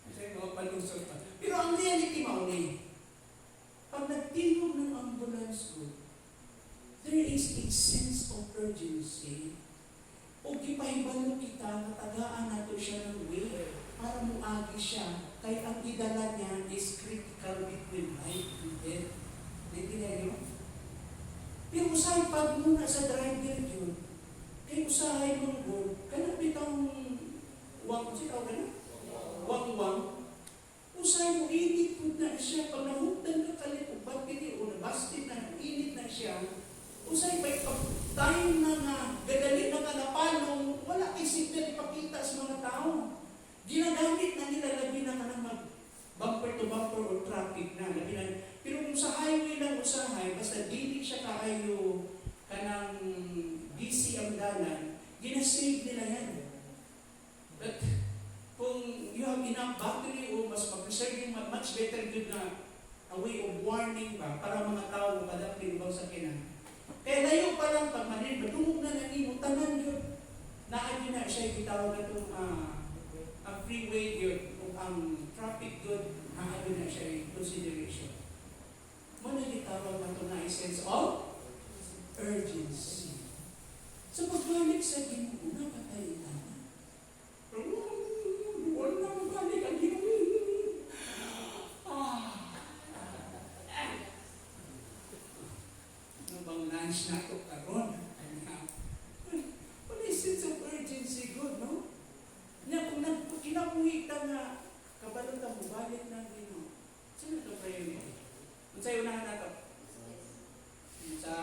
Kasi mga palusot pa. Pero ang reality mauni, pag nagtingog ng ambulance ko, there is a sense of urgency. O gipahibalo kita, natagaan nato siya ng way para muagi siya. Kaya ang idala niya is critical between life and death. Naintindihan niyo? Pero usahay pag muna sa driver yun, kaya usahay mong good, kaya bitang wang-wang, usahay mo, init po na siya, pag nahugdan ka kalit, o batili, o nabastin na, init na siya, usahay pa, time na nga, gadali na ka napalo, Ginagamit na nila labi na ka mag bumper to bumper or traffic na. Labi na. Pero kung sa highway lang usahay, basta dili siya kaayo kanang busy ang dalan, ginasave nila yan. But kung you have enough battery o mas mag-preserve yung much better good na a way of warning ba para mga tao makadapin ba sa kinan. Kaya layo pa lang pag manin, matungog na nanimo, tanan yun. Naagi na siya itawag na itong ang freeway yun, kung ang traffic good, naagi na siya consideration. Muna itawag na ito na sense of urgency. Sa pagbalik sa Ginoo, napatay na. Wala na magbalik ang Ginoo. Ano bang lunch na ito karon? Wala yung sense of urgency good, no? Kung kinabuhi ka nga, kabalong ka mo, balik na Ginoo. Sino ito priority? Kung sa'yo na ito? Sa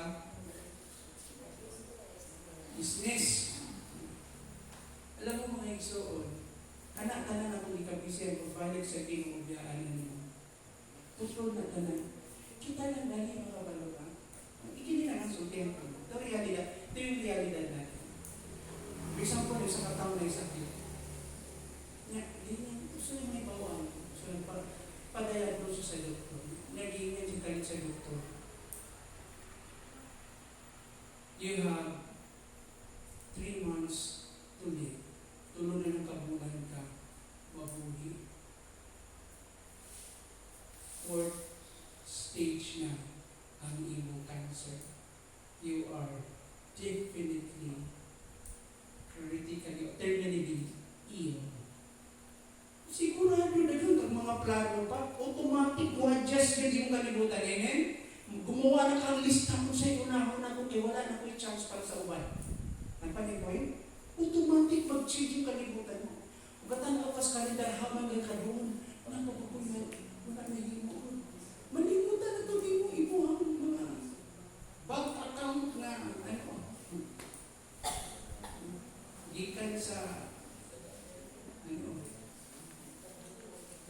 business. Alam mo mga igsoon, anak-anak na kung ikabisyan, pagbalik sa Ginoo, biyaan na niyo. Tutol na tanan. Kita lang dali mga kabalo ka. Ikini na ang sultihan ko. Ito yung realidad natin. For example, sa katao na isakit. Gusto niya may bawang. Gusto niya pa-diagnose sa doktor. Naging siya kalit sa doktor. You have 3 months to live. Tulo na ng kabulan ka, mabuhi. 4th stage na ang iyong cancer. You are definitely, critically, terminally ill. Sigurado na lang ang mga plano pa, automatic mo adjust yun yung kalibutan. Amen? Gumawa na kang lista ko sa iyo na ako kaya wala na ko yung chance para sa uban. Nagpanikoy? Automatic mag-change yung kalibutan mo. Ugatan ako kas kalendar habang ka doon. Wala pa ko wala na himo. Malimutan na ito mo ibuhang mga bank account na gikan sa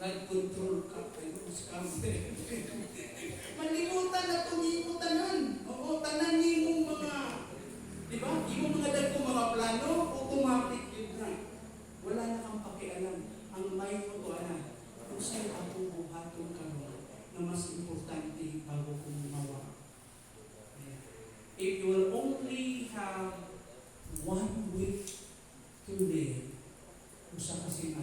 blood control ka, scam. Malimutan na ito tanan. Oo, tanan yung mga, di ba? Yung mga dagko mga plano, automatic yun na. Wala na kang pakialam. Ang may mo to, kung sa'yo ako buhaton ka na mas importante bago kong gumawa. If you will only have 1 week to live, usa kasi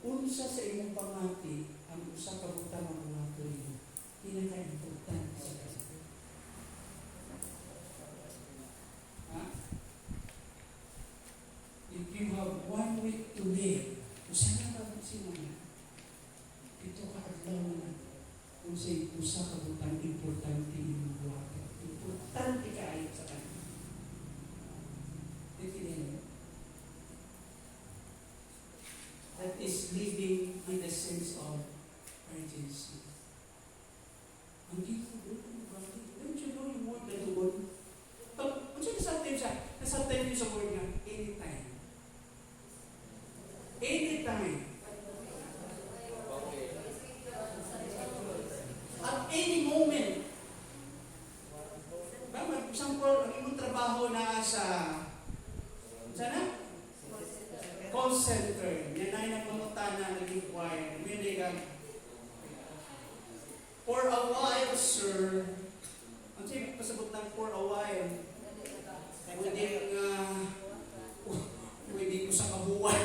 unsa sa imong pamati ang usa ka butang ang mga tuloy pinaka-importante sa kasal. If you have 1 week to live, usa na ka simana. Ito ka adlaw na kung sa usa ka butang importante imong buhaton. Importante kaayo sa kanila. Definitely. That is living with a sense of urgency. Ang Ginoo, don't you know yung word na doon? Kung siya nasabtan yun sa word na anytime. Anytime. At any moment. Example, ang imong trabaho na sa sana? Call center. Yan ay nagmamutana, nag-inquire. For a while, sir. Ang siya pasabot ng for a while. Pwede ko sa kabuwan.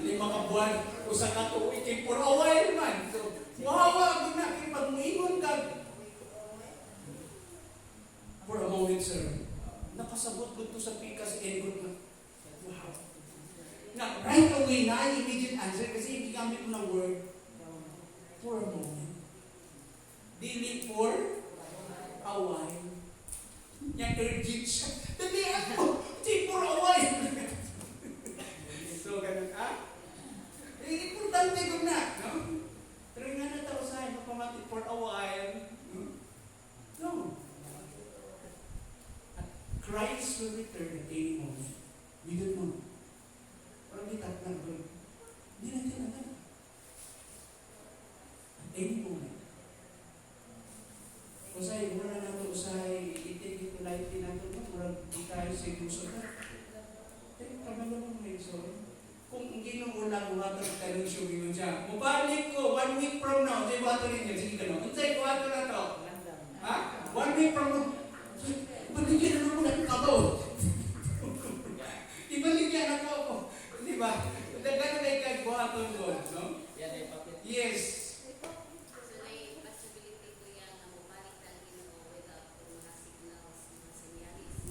5 kabuwan. O sa katuwikin. For a while man. So, wawa, kung nakipag-muingon ka. For a moment, sir. Nakasabot ko to sa pikas and na. Wow. Now, right away, na immediate answer kasi hindi gamit mo ng word. For a moment. Dili for a while. Yang urgent siya. Dalihan mo! Di for a while! So, ganun, importante ko na, no? Pero nga na tao sa akin, mapamati for a while. No. Christ will return at any moment. We don't know. Parang usahay, itigit ko light din nato mo, murag di tayo seryoso na. Kabalo mo may so. Kung ginoo lang water karon siya ginoo siya. Mubalik ko 1 week from now, say water ninyo, sige kano. Unsay water na to? Ha? 1 week from now. Baligyan na mo ng kabaw. Ibaligyan ako. Di ba? Daghan na kay water God, no? Yes. So, may possibility ko yan na mabalik ang Ginoo without mga signals, mga sinyalis.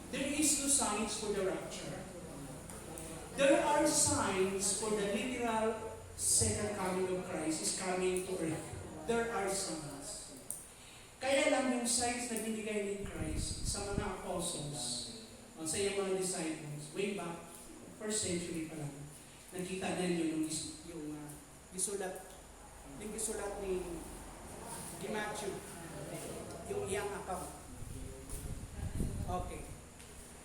There is no signs for the rapture. There are signs for the literal second coming of Christ is coming to earth. There are signs. Kaya lang yung signs na binigay ni Christ sa mga apostles, sa iyong mga disciples, way back, first century pa lang, nakita na yun yung gisulat ni Matthew, yung iyang account. Okay.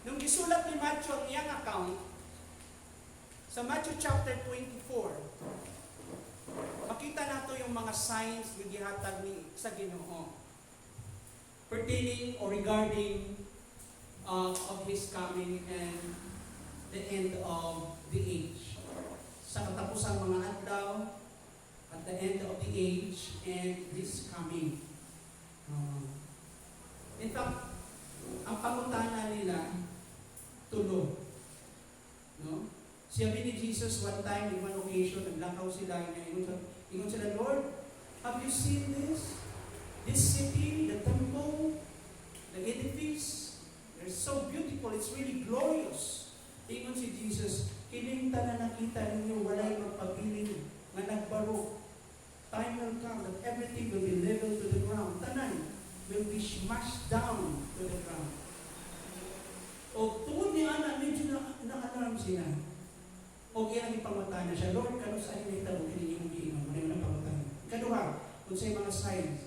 Nung gisulat ni Matthew ang iyang account, sa Matthew chapter 24, makita nato yung mga signs na gihatag ni sa Ginoo pertaining or regarding of His coming and the end of the age. Sa katapusan mga adlaw, at the end of the age, and His coming. In fact, ang pangutana nila, tulo. No? Sabi ni Jesus one time, in one occasion, naglakaw sila, ingon sila, Lord, have you seen this? This city, the temple, the edifice, they're so beautiful, it's really glorious. Ingon si Jesus, kining tanan nakita ninyo, walay magpabiling, nga nagbaro. Time will come that everything will be leveled to the ground. Tanan will be smashed down to the ground. O tungod ni Ana, medyo na-alarm sila. O kaya ipangutana siya, Lord, kano sa inyo itabo, hindi mo giinom, ano yung pangutana. Ikaduha, kung sa mga signs,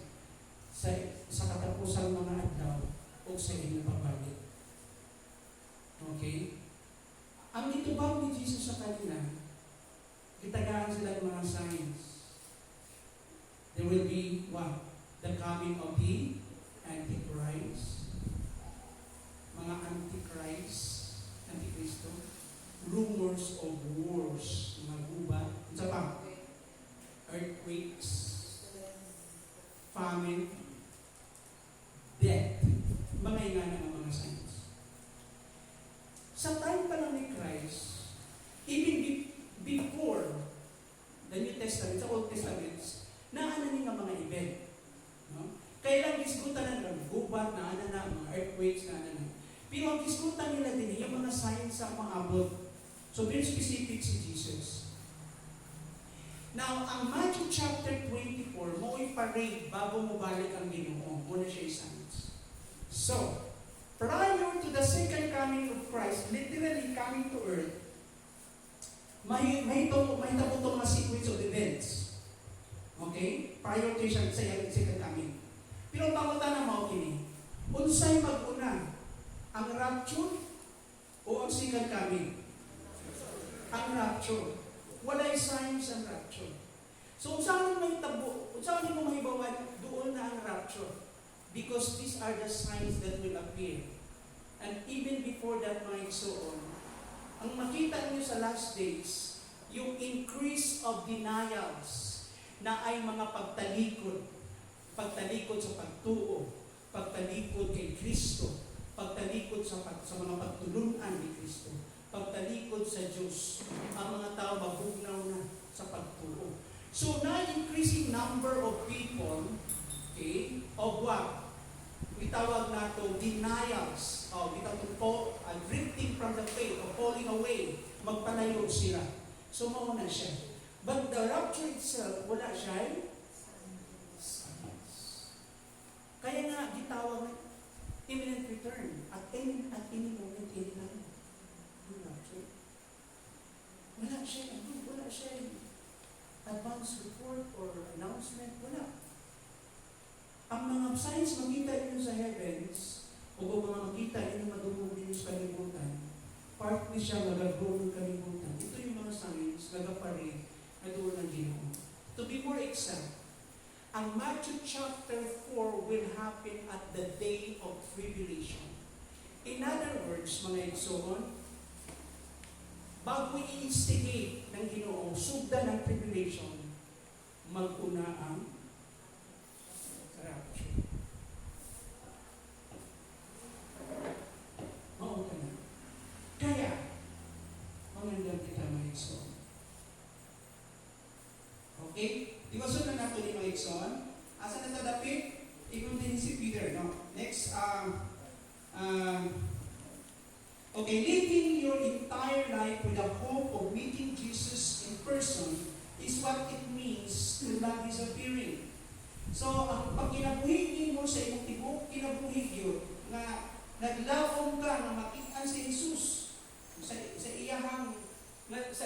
sa katapusang mga adlaw, o sa inyong pabalik. Okay? Ang itubang ni Jesus sa kanila, kitagaan sila ng mga signs. There will be what? The coming of the Antichrist. Mga Antikristo. Rumors of wars. Mga gubat. Isa pa? Earthquakes. Famine. Death. Mga ingana ng mga signs. Sa time pa lang ni Christ, even before the New Testament, sa Old Testament, naana nga mga event. No? Kaya lang gisgutan na gubat, naana na, mga earthquakes, naana na. Pero ang gisgutan nila din, yung mga signs sa maabot. So, very specific si Jesus. Now, ang Matthew chapter 24, mo'y parade bago mo balik ang Ginoo. Muna siya signs. So, prior to the second coming of Christ, literally coming to earth, may tabutong na sequence of events. Okay? Prior to siya sa second coming. Pero pangutan na mo kini, unsay mag-una? Ang rapture o ang second coming? Ang rapture. Walay signs ang rapture. So, saan may tabo? Saan mo mahibawan? Doon na ang rapture. Because these are the signs that will appear. And even before that, mga so on, ang makita niyo sa last days, yung increase of denials na ay mga pagtalikod. Pagtalikod sa pagtuo, pagtalikod kay Kristo, pagtalikod sa mga pagtulunan ni Kristo, pagtalikod sa Diyos. Ang mga tao mabugnaw na sa pagtuo. So, na-increasing number of people, okay, of what? Itawag nato denials, drifting from the faith, or falling away, magpalayo sila. So, mauna siya. But the rapture itself, wala siya signs. Kaya nga, gitawag imminent return. At any moment, any time. Yung rapture. Wala siya advance report or announcement. Wala. Ang mga signs makita ninyo sa heavens, o kung mga makita ninyo madumog ninyo sa kalibutan, part ni siya magagawa ng kalibutan. Ito yung mga signs, nagapari, na doon ng Ginoo. To be more exact, ang Matthew chapter 4 will happen at the day of tribulation. In other words, mga igsoon, bago i-instigate ng Ginoo, sugda ng tribulation, mag-una ang rapture. Oo ka na. Kaya, mangandang kita mga igsoon. Okay? Di ba sunod na ito ni mga igsoon? Asa na tadapit? Ikon din si Peter, no? Next, okay, living your entire life with the hope of meeting Jesus in person is what it means to love His appearing. So, pag kinabuhi mo sa imong tibok, kinabuhi yun, na naglaom ka na makita si Jesus sa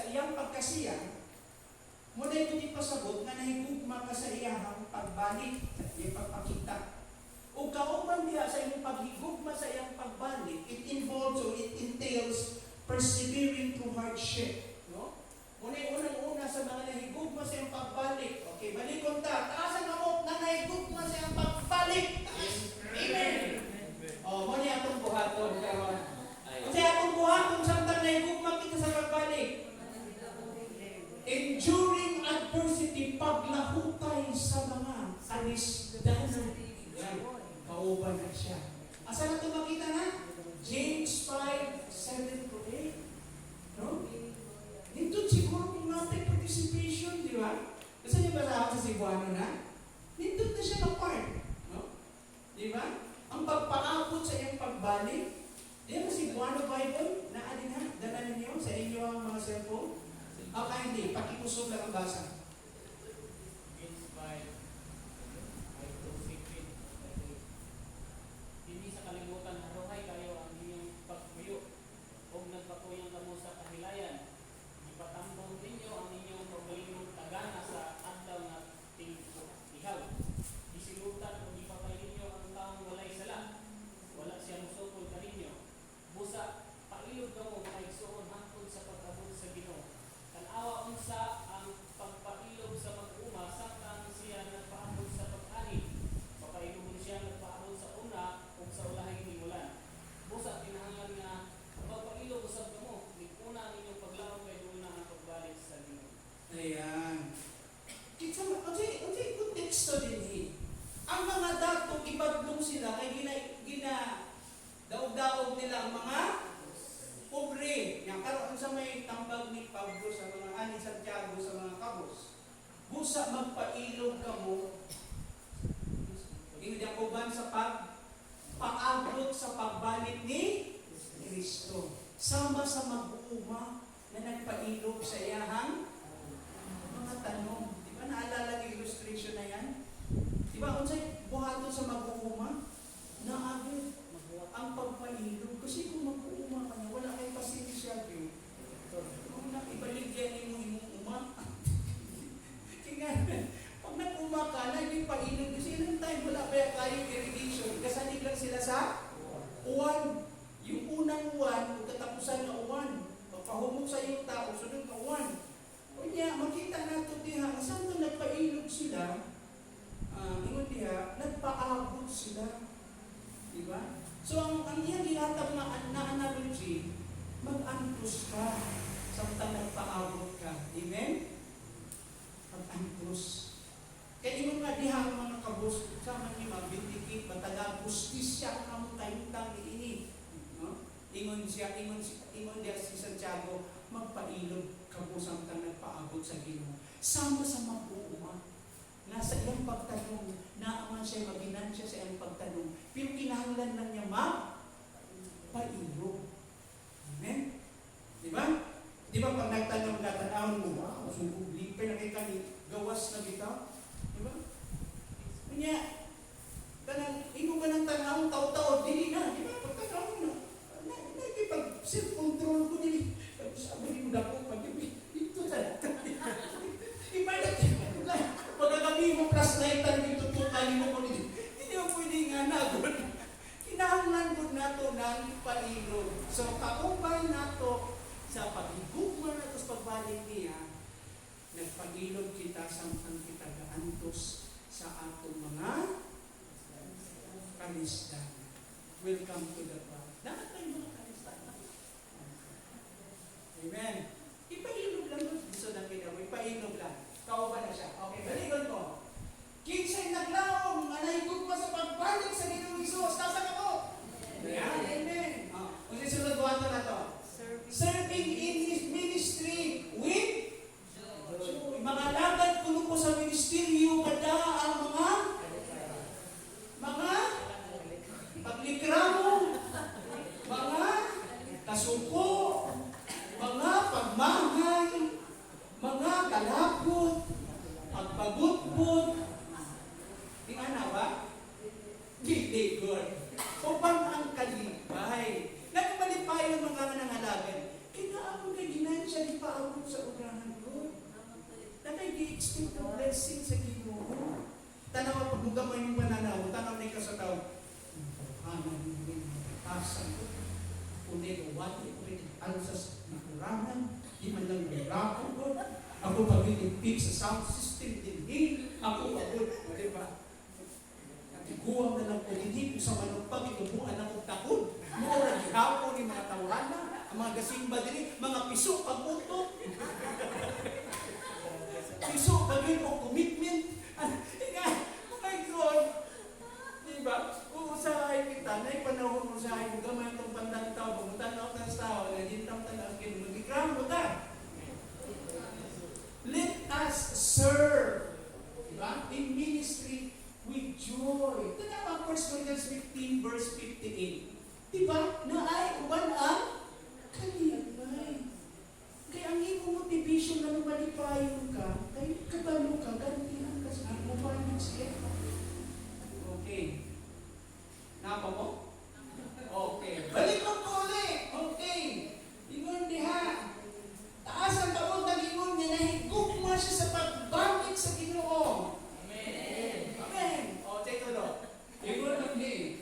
iyang pagkasiya, muna ito di pasabot na nahigugma ka sa iyang pagbalik at iyang pagpakita. O kauban diha sa iyong paghigugma sa iyang pagbalik, it involves or it entails persevering through hardship. No? Unang-una sa mga nahigugma sa iyang pagbalik. Okay, balikon ta. Taasan na mo na nahigugma sa iyang pagbalik. Amen. O, muna atong buhaton. Kasi atong buhaton samtang nahigugma kita sa pagbalik. Enduring adversity, paglahutay sa mga alisdanan. Kauban na siya. Asa na ito makita na? James 5:7-8. No? Dito siguro kung natin participation, di ba? Kasi niyo ba sa Cebuano na? Dito na siya na part. No? Di ba? Ang pagpaabot sa iyong pagbalik, di ba Cebuano Bible? Naalin ha? Dala ninyo sa inyo ang mga cellphone? Okay, hindi. Pakikusog lang ang basa. James 5, hindi sa kalimutan haruhay kayo ang inyong pagbuyo o nagpatuyang kamo sa kahilayan. Ipatambong ninyo ang inyong pagbalingong tagana sa adlaw na ihaw. Isilutan o ipapay ninyo ang taong walay sala. Wala siya musukol ka ninyo. Busa, pailog kamo maigsuon hangtod sa pag-abot sa Ginoo. Tanawa unsa ang pagpailog sa mag-uma samtang siya nagpaabot sa pag-ani. Papailog siya nagpaabot sa una o sa ulahing himulan. Busa kinahanglan nga pagpailog usab kamo, una ninyong paglaom kay una ang pagbalik sa Ginoo. Ayan. Kitsa mo, kasi konteksto din eh. Ang mga dato, ibadlong sila, kay daog-daog nila ang mga pobre. Yang karoon sa may tambag ni Pablo sa mga ani Santiago sa mga kabos. Busa magpailog ka mo. Hindi ako ban sa paabot sa pagbalik ni Kristo. Sama sa mag-uuma na nagpailog sa iyahang mga tanong. Di ba naalala ng illustration na yan? Di ba kung sa'yo buhaton sa mag-uuma, naagad ang pagpailog. Kasi kung mag-uuma ka niya, wala kayong pasensya yun. Kung ibaligyan mo yung uma, kaya pag nag-uma ka, na hindi pailog. Kasi ilang time wala kaya kayong irrigation. Kasanig lang sila sa uwan. Yung unang uwan, katapusan na uwan. Pagpahumog sa iyong tao, sunod na uwan. O niya, makita natin diha, saan na nagpailog sila? Ingon diha, nagpaabot sila. Diba? So, ang iyang gihatag na analogy, mag-antos ka samtang nagpaabot ka. Amen? Mag-antos. Kaya ingon nga diha ang mga kabos, sama niyo mabindikit, mataga, justisya ang kayutang ini. No? Ingon diya si Santiago, magpailog kamo samtang nagpaabot sa Ginoo. Sama sa mag-uuma. Nasa iyang pagtanong, naaman siya, maginan siya sa iyang pagtanong. Pero kinahanglan lang niya magpailog. Amen? Di ba? Di ba pag nagtanong ka, tanawin mo, wow, sungkog lipe na kay kani, gawas na bitaw. Di ba? Kanya, ikaw ka ng tanawin, tao-tao, dili na. Di ba? Pagkatawin na. Pag self-control ko, dili. Sabi mo na po, ito talaga. Iba na, pagkakami mo plus lifetime yung tutukan mo ko dito. Hindi mo pwede nga nagon. Kinahanglan ko na ito ng pailog. So, kakumpay na ito sa paghigugma na ito sa pagbalik niya, nagpag-ilog kita samtang kita gaantos sa atong mga kalisdan. Welcome to the crowd. Dapat tayo mga kalisdan. Amen. Ipainog lang doon. Gusto na kinawa. Ipainog lang. Kauban na siya. Okay, baligon ko. Kinsay naglaom, anahigog pa sa pagbalik sa Ginoong Hesus. Tasan ako. Amen. Amen. Kung sisunod buhato na to. Serving in His ministry with joy. Mga lagad kuno ko sa ministeryo kada ang mga paglikramo, mga kasuko, mga pagmahal, mga kalapot, pagpagutpot. Tingnan ba? Hindi good. Upang ang kalipay. Nagmalipay ang mga nangalagan. Kinaamon kay ginansya di paabot sa ugrahan ko. Nakay-expect ng blessing sa Ginoo. Tanaw pag mo yung pananaw, tanaw na ka sa tao. Haman yung tasan ko. Kundi ko, wati ko rin alsas na kurangan. Di man lang nilako ko. Ako pag-itipik sa sound system din. Ako pagod. Di ba? Natiguam na lang ko. Hindi ko sa manupag. Itubuan akong takod. Mura gihapon ni mga tawhana. Ang mga gasimba din. Mga piso pag-utok. Piso pag-in o commitment. Oh my God. Diba? Uusahay kita. Na ipanahon usahay mo. Gamay itong pandang tao. Pamuntan na ako ng tao. Nagintang tanang kino. Mag-ikram mo ta. Let us serve. Diba? In ministry with joy. Ito na 1 Corinthians 15 verse 58. Diba? Na ay uban ang kalipay. Kaya ang iyong motivation na lumalipayon ka, kaya kabalo ka, gantihan ka sa upanin siya. Okay. Napa mo? Okay. Balik mo ko ulit. Okay. Ingon diha. Taas ang taon ng ingon niya na higugma siya sa pagbalik sa Ginoo. Amen. Amen. O, take it off. Ingon ng di.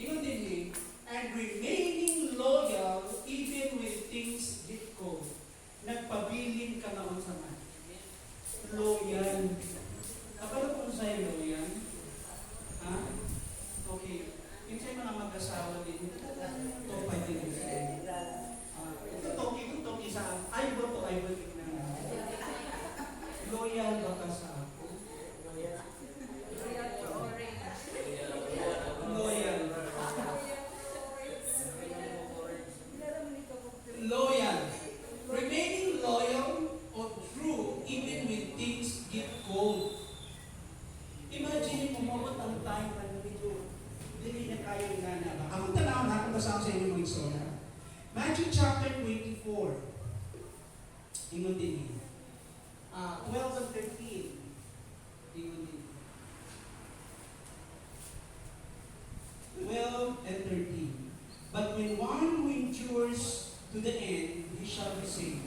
Ingon din ni, and remaining loyal even when things get cold. Nagpabiling ka na sa man. Loyal. Akala ko sa'yo loyal? Ha? Okay. Yung sa'yo mga mag-asawa din, ito pa din sa'yo. Ito toki sa eyeball to eyeball. Loyal ba ka sa ako? Loyal. Loyal. Remaining loyal or true even when things get cold. Imagine mo mawat ang time na medyo hindi na kayo na ba. Ako tanawin natin basang sa inyo mga istorya. Matthew chapter 24. Ingon din niyo. 12 and 13. Ingon din. 12 and 13. But when one who endures to the end, he shall be saved.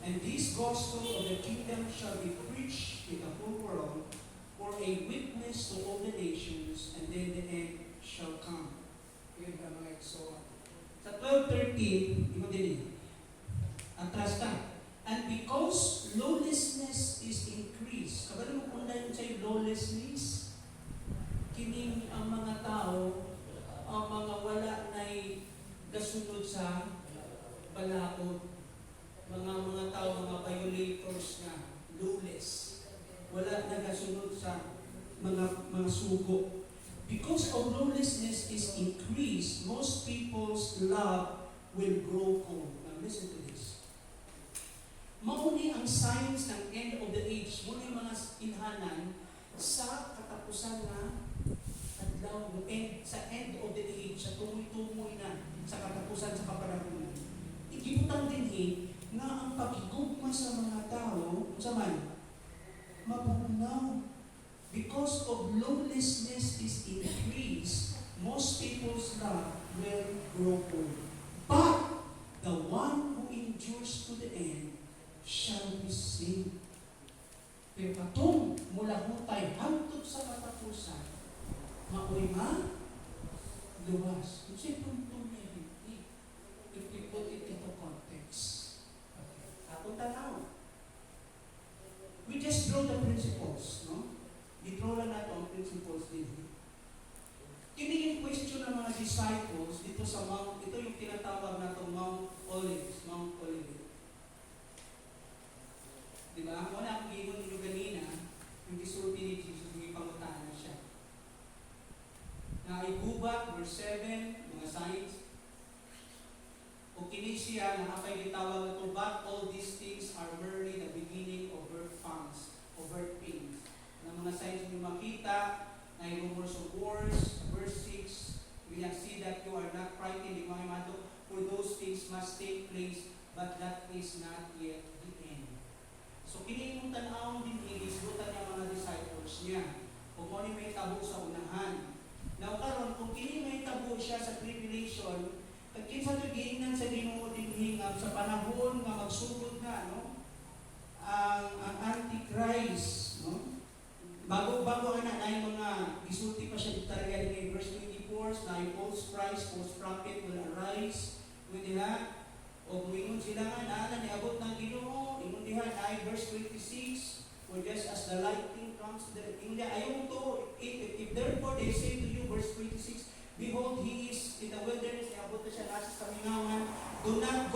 And this gospel of the kingdom shall be preached in the whole world for a witness to all the nations, and then the end shall come. Yun ka mga eksoa. Sa 12:13, imo din. Atras ka. And because lawlessness is increased, kabalo mo kung dahil sa'yo lawlessness, kining ang mga tao, ang mga wala na'y gasunod sa balaod, mga tao, mga violators na lawless, wala na gasunod sa mga sugo. Because of lawlessness is increased, most people's love will grow cold. Now listen to this. Mauni ang signs ng end of the age. Muna yung mga inhanan sa katapusan na adlaw, sa end of the age, sa tumoy-tumoy na, sa katapusan, sa kapanahunan. Igibutan din nga ang pagigugma sa mga tao, sa man, mabunaw. Because of lawlessness is increased, most people's love will grow old. But the one who endures to the end shall be saved. Pero katong mula hutay hangtod sa katapusan, maoy luwas. Kung siya puntong niya hindi, if we put it into context. Okay. Akong tanaw. We just draw the principles, no? I-draw lang natin ang principles din. Kini yung question ng mga disciples dito sa Mount, ito yung tinatawag natong Mount Olives, Mount Olivet. Diba? Wala akong gingon nyo ganina, yung gisulti ni Jesus, may pangutaan na siya. Na igubat, verse 7, mga signs. O kini siya na akay gitawag na to, but all these things are merely the beginning of birth pangs, of birth pains. Na mga signs nyo makita, na rumors of wars, verse 6, we can see that you are not frightened, di mga imato, for those things must take place, but that is not yet the end. So kini yung tanawang din igisgutan niya mga disciples niya. Kung mo may tabo sa unahan. Now karon kung kini may tabo siya sa tribulation, pag kinsa to giingnan sa Ginoo din hingap sa panahon nga magsugod na, no? Ang Antichrist, no? Bago na yung mga gisulti pa siya dito rin kay verse 24, na yung false Christ, false prophet will arise, with nila, o mingon sila nga na niabot ng Ginoo, ingon diha na verse 26, for just as the lightning comes to the hindi ayaw to, if therefore they say to you, verse 26, behold, he is in the wilderness, niabot na siya nasa kamingawan, do not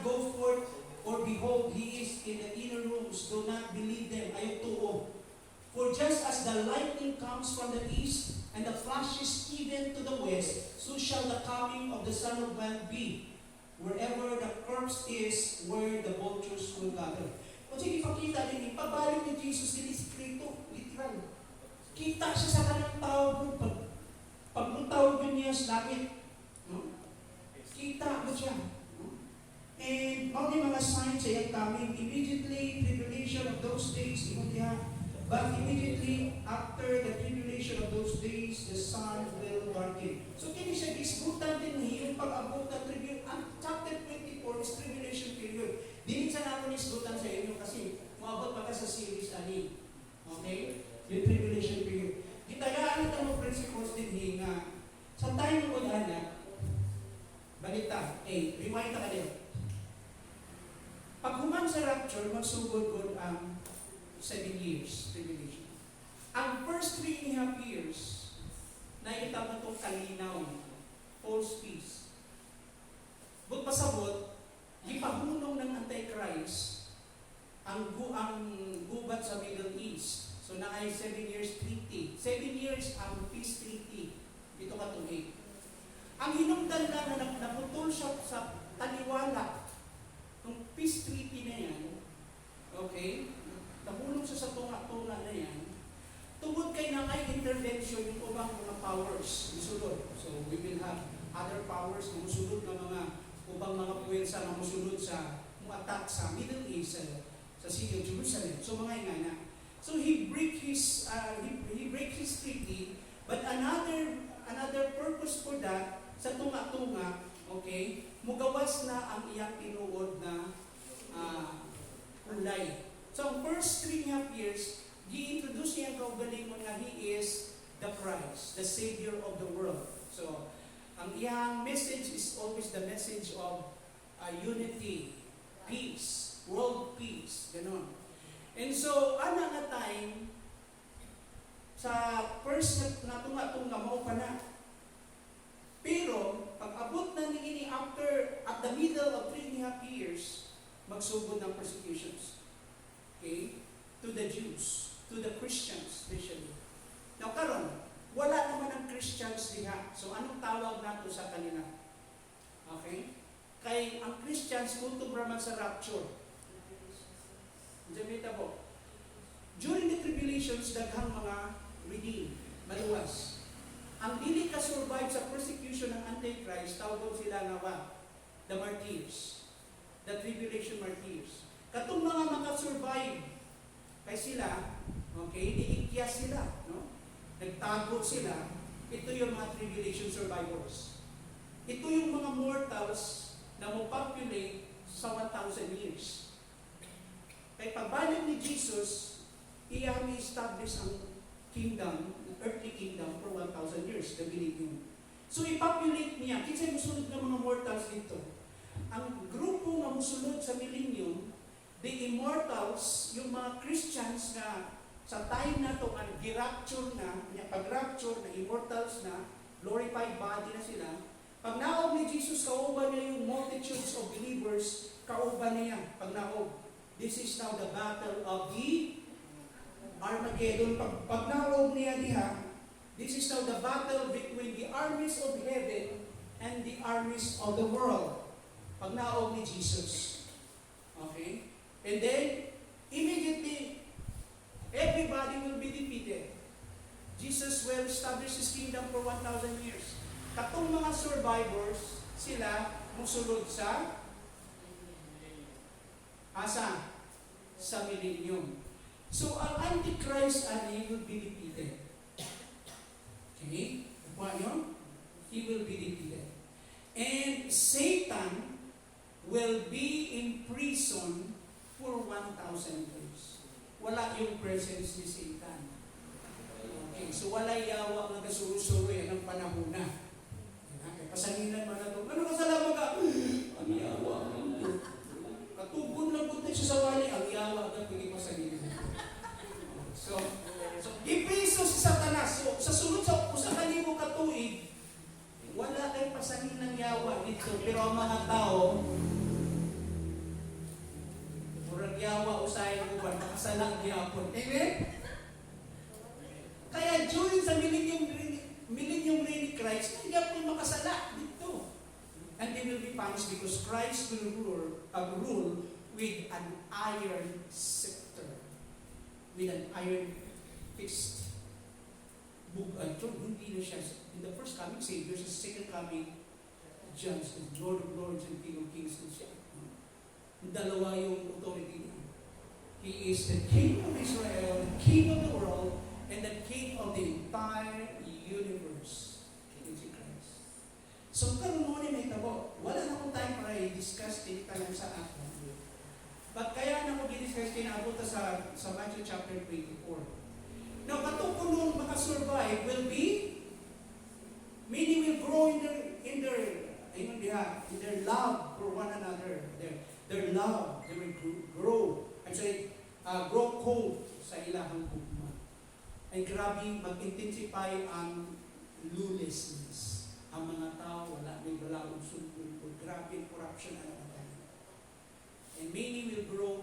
go forth, or behold, he is in the inner rooms, do not believe them, ayaw tuo. For just as the lightning comes from the east, and the flashes even to the west, so shall the coming of the Son of Man be. Wherever the corpse is, where the vultures will gather. Kung sige, pakita din, pabalik ni Jesus din Espiritu, literal. Kita siya sa kanang tao, pagmuntaw niya sa langit. No? Kita mo siya. No? And all the mga signs ay coming, immediately, tribulation of those days, but immediately after the tribulation of those days, the sun will darken. So kini siya gisgutan din yung pag-abot ng tribulation. Ang chapter 24 is tribulation period. Dili sa natin isgutan sa inyo kasi maabot pa ka sa series ani. Okay? Yung tribulation period. Gitagaan ito mo principles din nga sa time mo na balita, rewind ka din. Pag human sa rapture, magsugod ang 7 years tribulation. Ang first 3.5 years, nakita mo itong kalinaw, false peace. But pasabot, ipahunong ng Antichrist ang gubat sa Middle East. So na ay 7 years treaty. 7 years ang peace treaty. Ito katuig. Ang hinungdan lang na naputol siya sa taliwala ng peace treaty na yan, okay, nahulog siya sa tunga-tunga na yan, tungod kay nangay intervention yung ubang mga powers musulod. So we will have other powers na musulod ng mga ubang mga puwersa na musulod sa attack sa Middle East, sa city of Jerusalem. So mga ingana. So he break his treaty, but another purpose for that sa tunga-tunga, okay, mugawas na ang iyang tinuod na ulay. So ang first 3.5 years, gi-introduce niya ang kaugalingon nga he is the Christ, the Savior of the world. So ang iyang message is always the message of unity, peace, world peace, ganon. And so, ana nga time, sa first na tunga-tunga mo pa na. Pero, pag abot na ni after, at the middle of 3.5 years, magsugod ng persecutions. Okay? To the Jews, to the Christians especially. Now, karon, wala naman ang Christians diha. So, anong tawag nato sa kanila? Okay? Kay ang Christians, kutub raman sa rapture. Jamita po. During the tribulations, daghang mga redeemed, maluwas. Ang dili ka-survive sa persecution ng Antichrist, tawag sila nga ba? The martyrs. The tribulation martyrs. Katong mga makasurvive, kay sila, okay, diikya sila, no? Nagtago sila, Ito yung mga tribulation survivors. Ito yung mga mortals na mo-populate sa 1,000 years. Kaya pagbalik ni Jesus, iya establish ang kingdom, earthly kingdom for 1,000 years, the millennium. So ipopulate niya, kinsa musunod ng mga mortals dito. Ang grupo na musunod sa millennium, the immortals, yung mga Christians na sa time na to, gi-rapture na, pag-rapture na, immortals na, glorified body na sila, pag naog ni Jesus, kauban niya yung multitudes of believers, kauban niya, pag naog. This is now the battle of the Armageddon. Pag naog niya diha, this is now the battle between the armies of heaven and the armies of the world. Pag naog ni Jesus. Okay? And then, immediately, everybody will be defeated. Jesus will establish His kingdom for 1,000 years. Katong mga survivors, sila musulod sa asa? Sa millennium. So, ang Antichrist ani will be defeated. Okay? Kuha yun? He will be defeated. And Satan will be in prison for 1,000 years. Wala yung presence ni Satan. Okay, so wala yawa nga kasuro-suro yan ang panahon na. Pasanginan man na ito. Ano kasalaman ka? Ang yawa. Katugon lang po tayo sa wali. Ang yawa ka pagiging pasanginan. So ipiso si Satanas. So, sa sunod sa kanibo katuig, wala kay pasanginan yawa dito. Pero ang mga tao, murag yawa usahay mo ba? Makasalang yapon. Amen? Kaya during sa millennium reign ni Christ, hindi po makasala dito. And they will be punished because Christ will rule with an iron scepter. With an iron fist. Hindi na siya. In the first coming, Savior, sa second coming, Judge, the Lord of Lords and King of Kings na siya. Dalawa yung authority niya. He is the King of Israel, the King of the world, and the King of the entire universe. King si Christ. So, karon mo ni may tabo. Wala na akong time para i-discuss tinita lang sa akin. But kaya na ko i-discuss kinaabot sa Matthew chapter 24. Now, katungkol nung makasurvive will be, many will grow in their love for one another. Their love, they will grow. Grow cold sa ilahang hugma. Ay grabe, mag-intensify ang lawlessness. Ang mga tao, wala may balaong sumpul. Grabe, corruption ang natin. And many will grow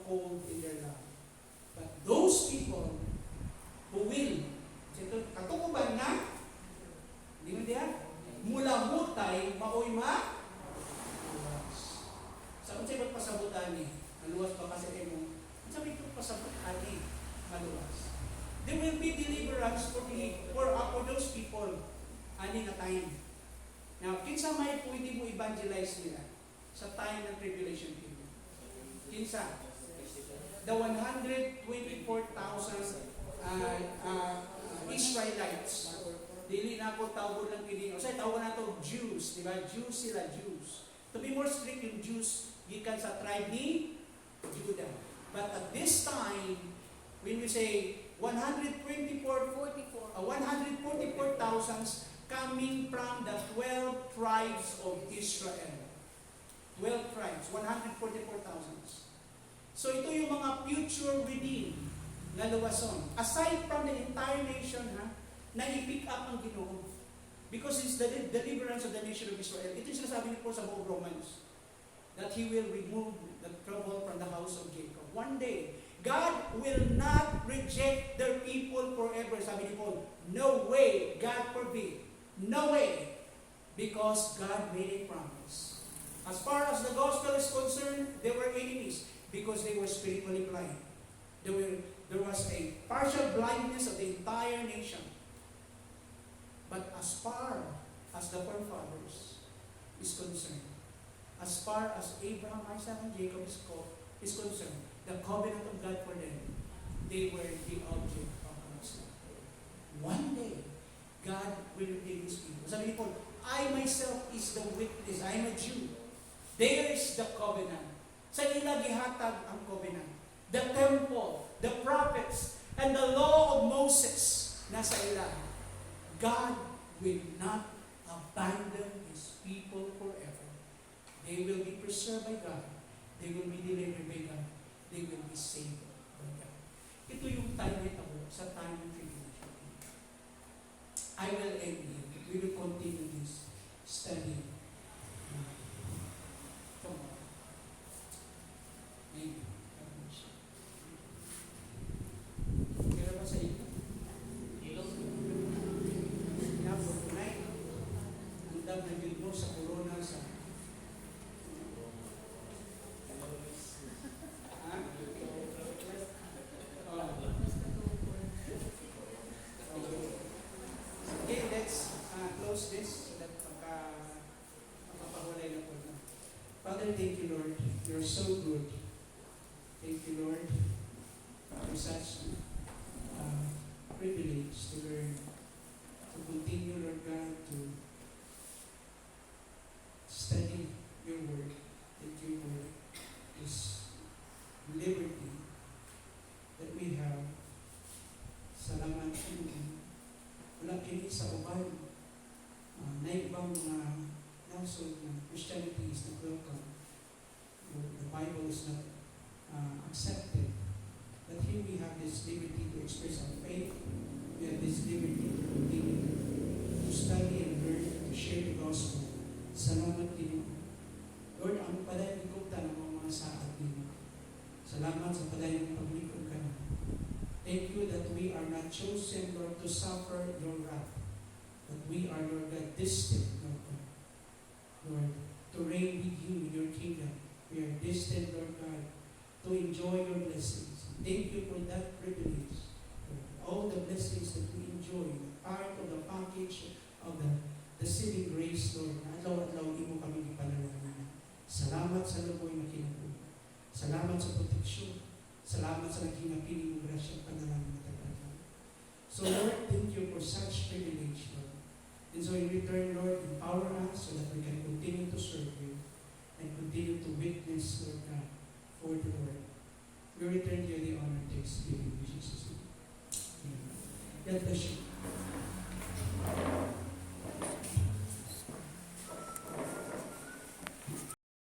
cold in their love. But those people who will, katukuban na, di mo diyan? Mula mutay, maoy maluwas. Saan siya magpasabutan ni? Maluwas pa kasi kayo mo. Sabi ko, pasabutan ni, maluwas. There will be deliverance for those people. Ani na time. Now, kinsa may pwede mo evangelize nila sa time ng tribulation period? Kinsa? The 124,000 Israelites. Dili na ako tawag lang kini. O sa tawag na to Jews, di ba? Jews sila, Jews. To be more strict, yung Jews gikan sa tribe ni Judah. But at this time, when we say 144,000 coming from the 12 tribes of Israel. 12 tribes, 144,000. So ito yung mga future redeemed na luwason. Aside from the entire nation, na i-pick up ang Ginoo. Because it's the deliverance of the nation of Israel. Ito yung sinasabi niyo po sa buong Romans. That He will remove the trouble from the house of Jacob. One day, God will not reject their people forever. Sabi ni Paul, no way, God forbid. No way. Because God made a promise. As far as the gospel is concerned, they were enemies because they were spiritually blind. There was a partial blindness of the entire nation. But as far as the forefathers is concerned, as far as Abraham, Isaac, and Jacob is concerned, the covenant of God for them, they were the object of God's love. One day, God will redeem His people. Sabi ni Paul, I myself is the witness. I am a Jew. There is the covenant. Sa ila gihatag ang covenant. The temple, the prophets, and the law of Moses nasa ila. God will not abandon His people forever. They will be preserved by God. They will be delivered by God. They will be saved by God. Ito yung time na ito sa time ng tribulation. I will end here. We will continue this study tomorrow. Maybe. Kaya ba sa inyo? Ilog. Kaya for tonight, ang dam na yun mo sa corona sa Okay, let's close this so that makapahulay na po na. Father, thank you, Lord. You're so good. Thank you, Lord, for such privilege to learn, to continue, Lord God, to study your word. That your word is liberty that we have. Salamat sa inyo. Wala kini sa uban na ibang mga nasod na Christianity is not welcome. The Bible is not accepted. But here we have this liberty to express our faith. We have this liberty to continue to study and learn, to share the gospel. Salamat din. Lord, ang paday ng gupta ng mga saad din. Salamat sa paday ng paglikod ka na. Thank you that we are not chosen, Lord, to suffer your wrath. But we are, Lord God, destined, Lord God, Lord, to reign with you in your kingdom. We are destined, Lord God, to enjoy your blessings. Thank you for that privilege. All the blessings that we enjoy, part of the package of the saving grace, Lord, na adlaw-adlaw mo kami ipanalangin. Salamat sa luboy na kinabuhi. Salamat sa proteksyon. Salamat sa naging napiling mo grasyang panalangin na tagalan. So Lord, thank you for such privilege, Lord. And so in return, Lord, empower us so that we can continue to serve you and continue to witness, Lord God, for the Lord. We return to you the honor and thanksgiving in Jesus' name. Amen. God bless you.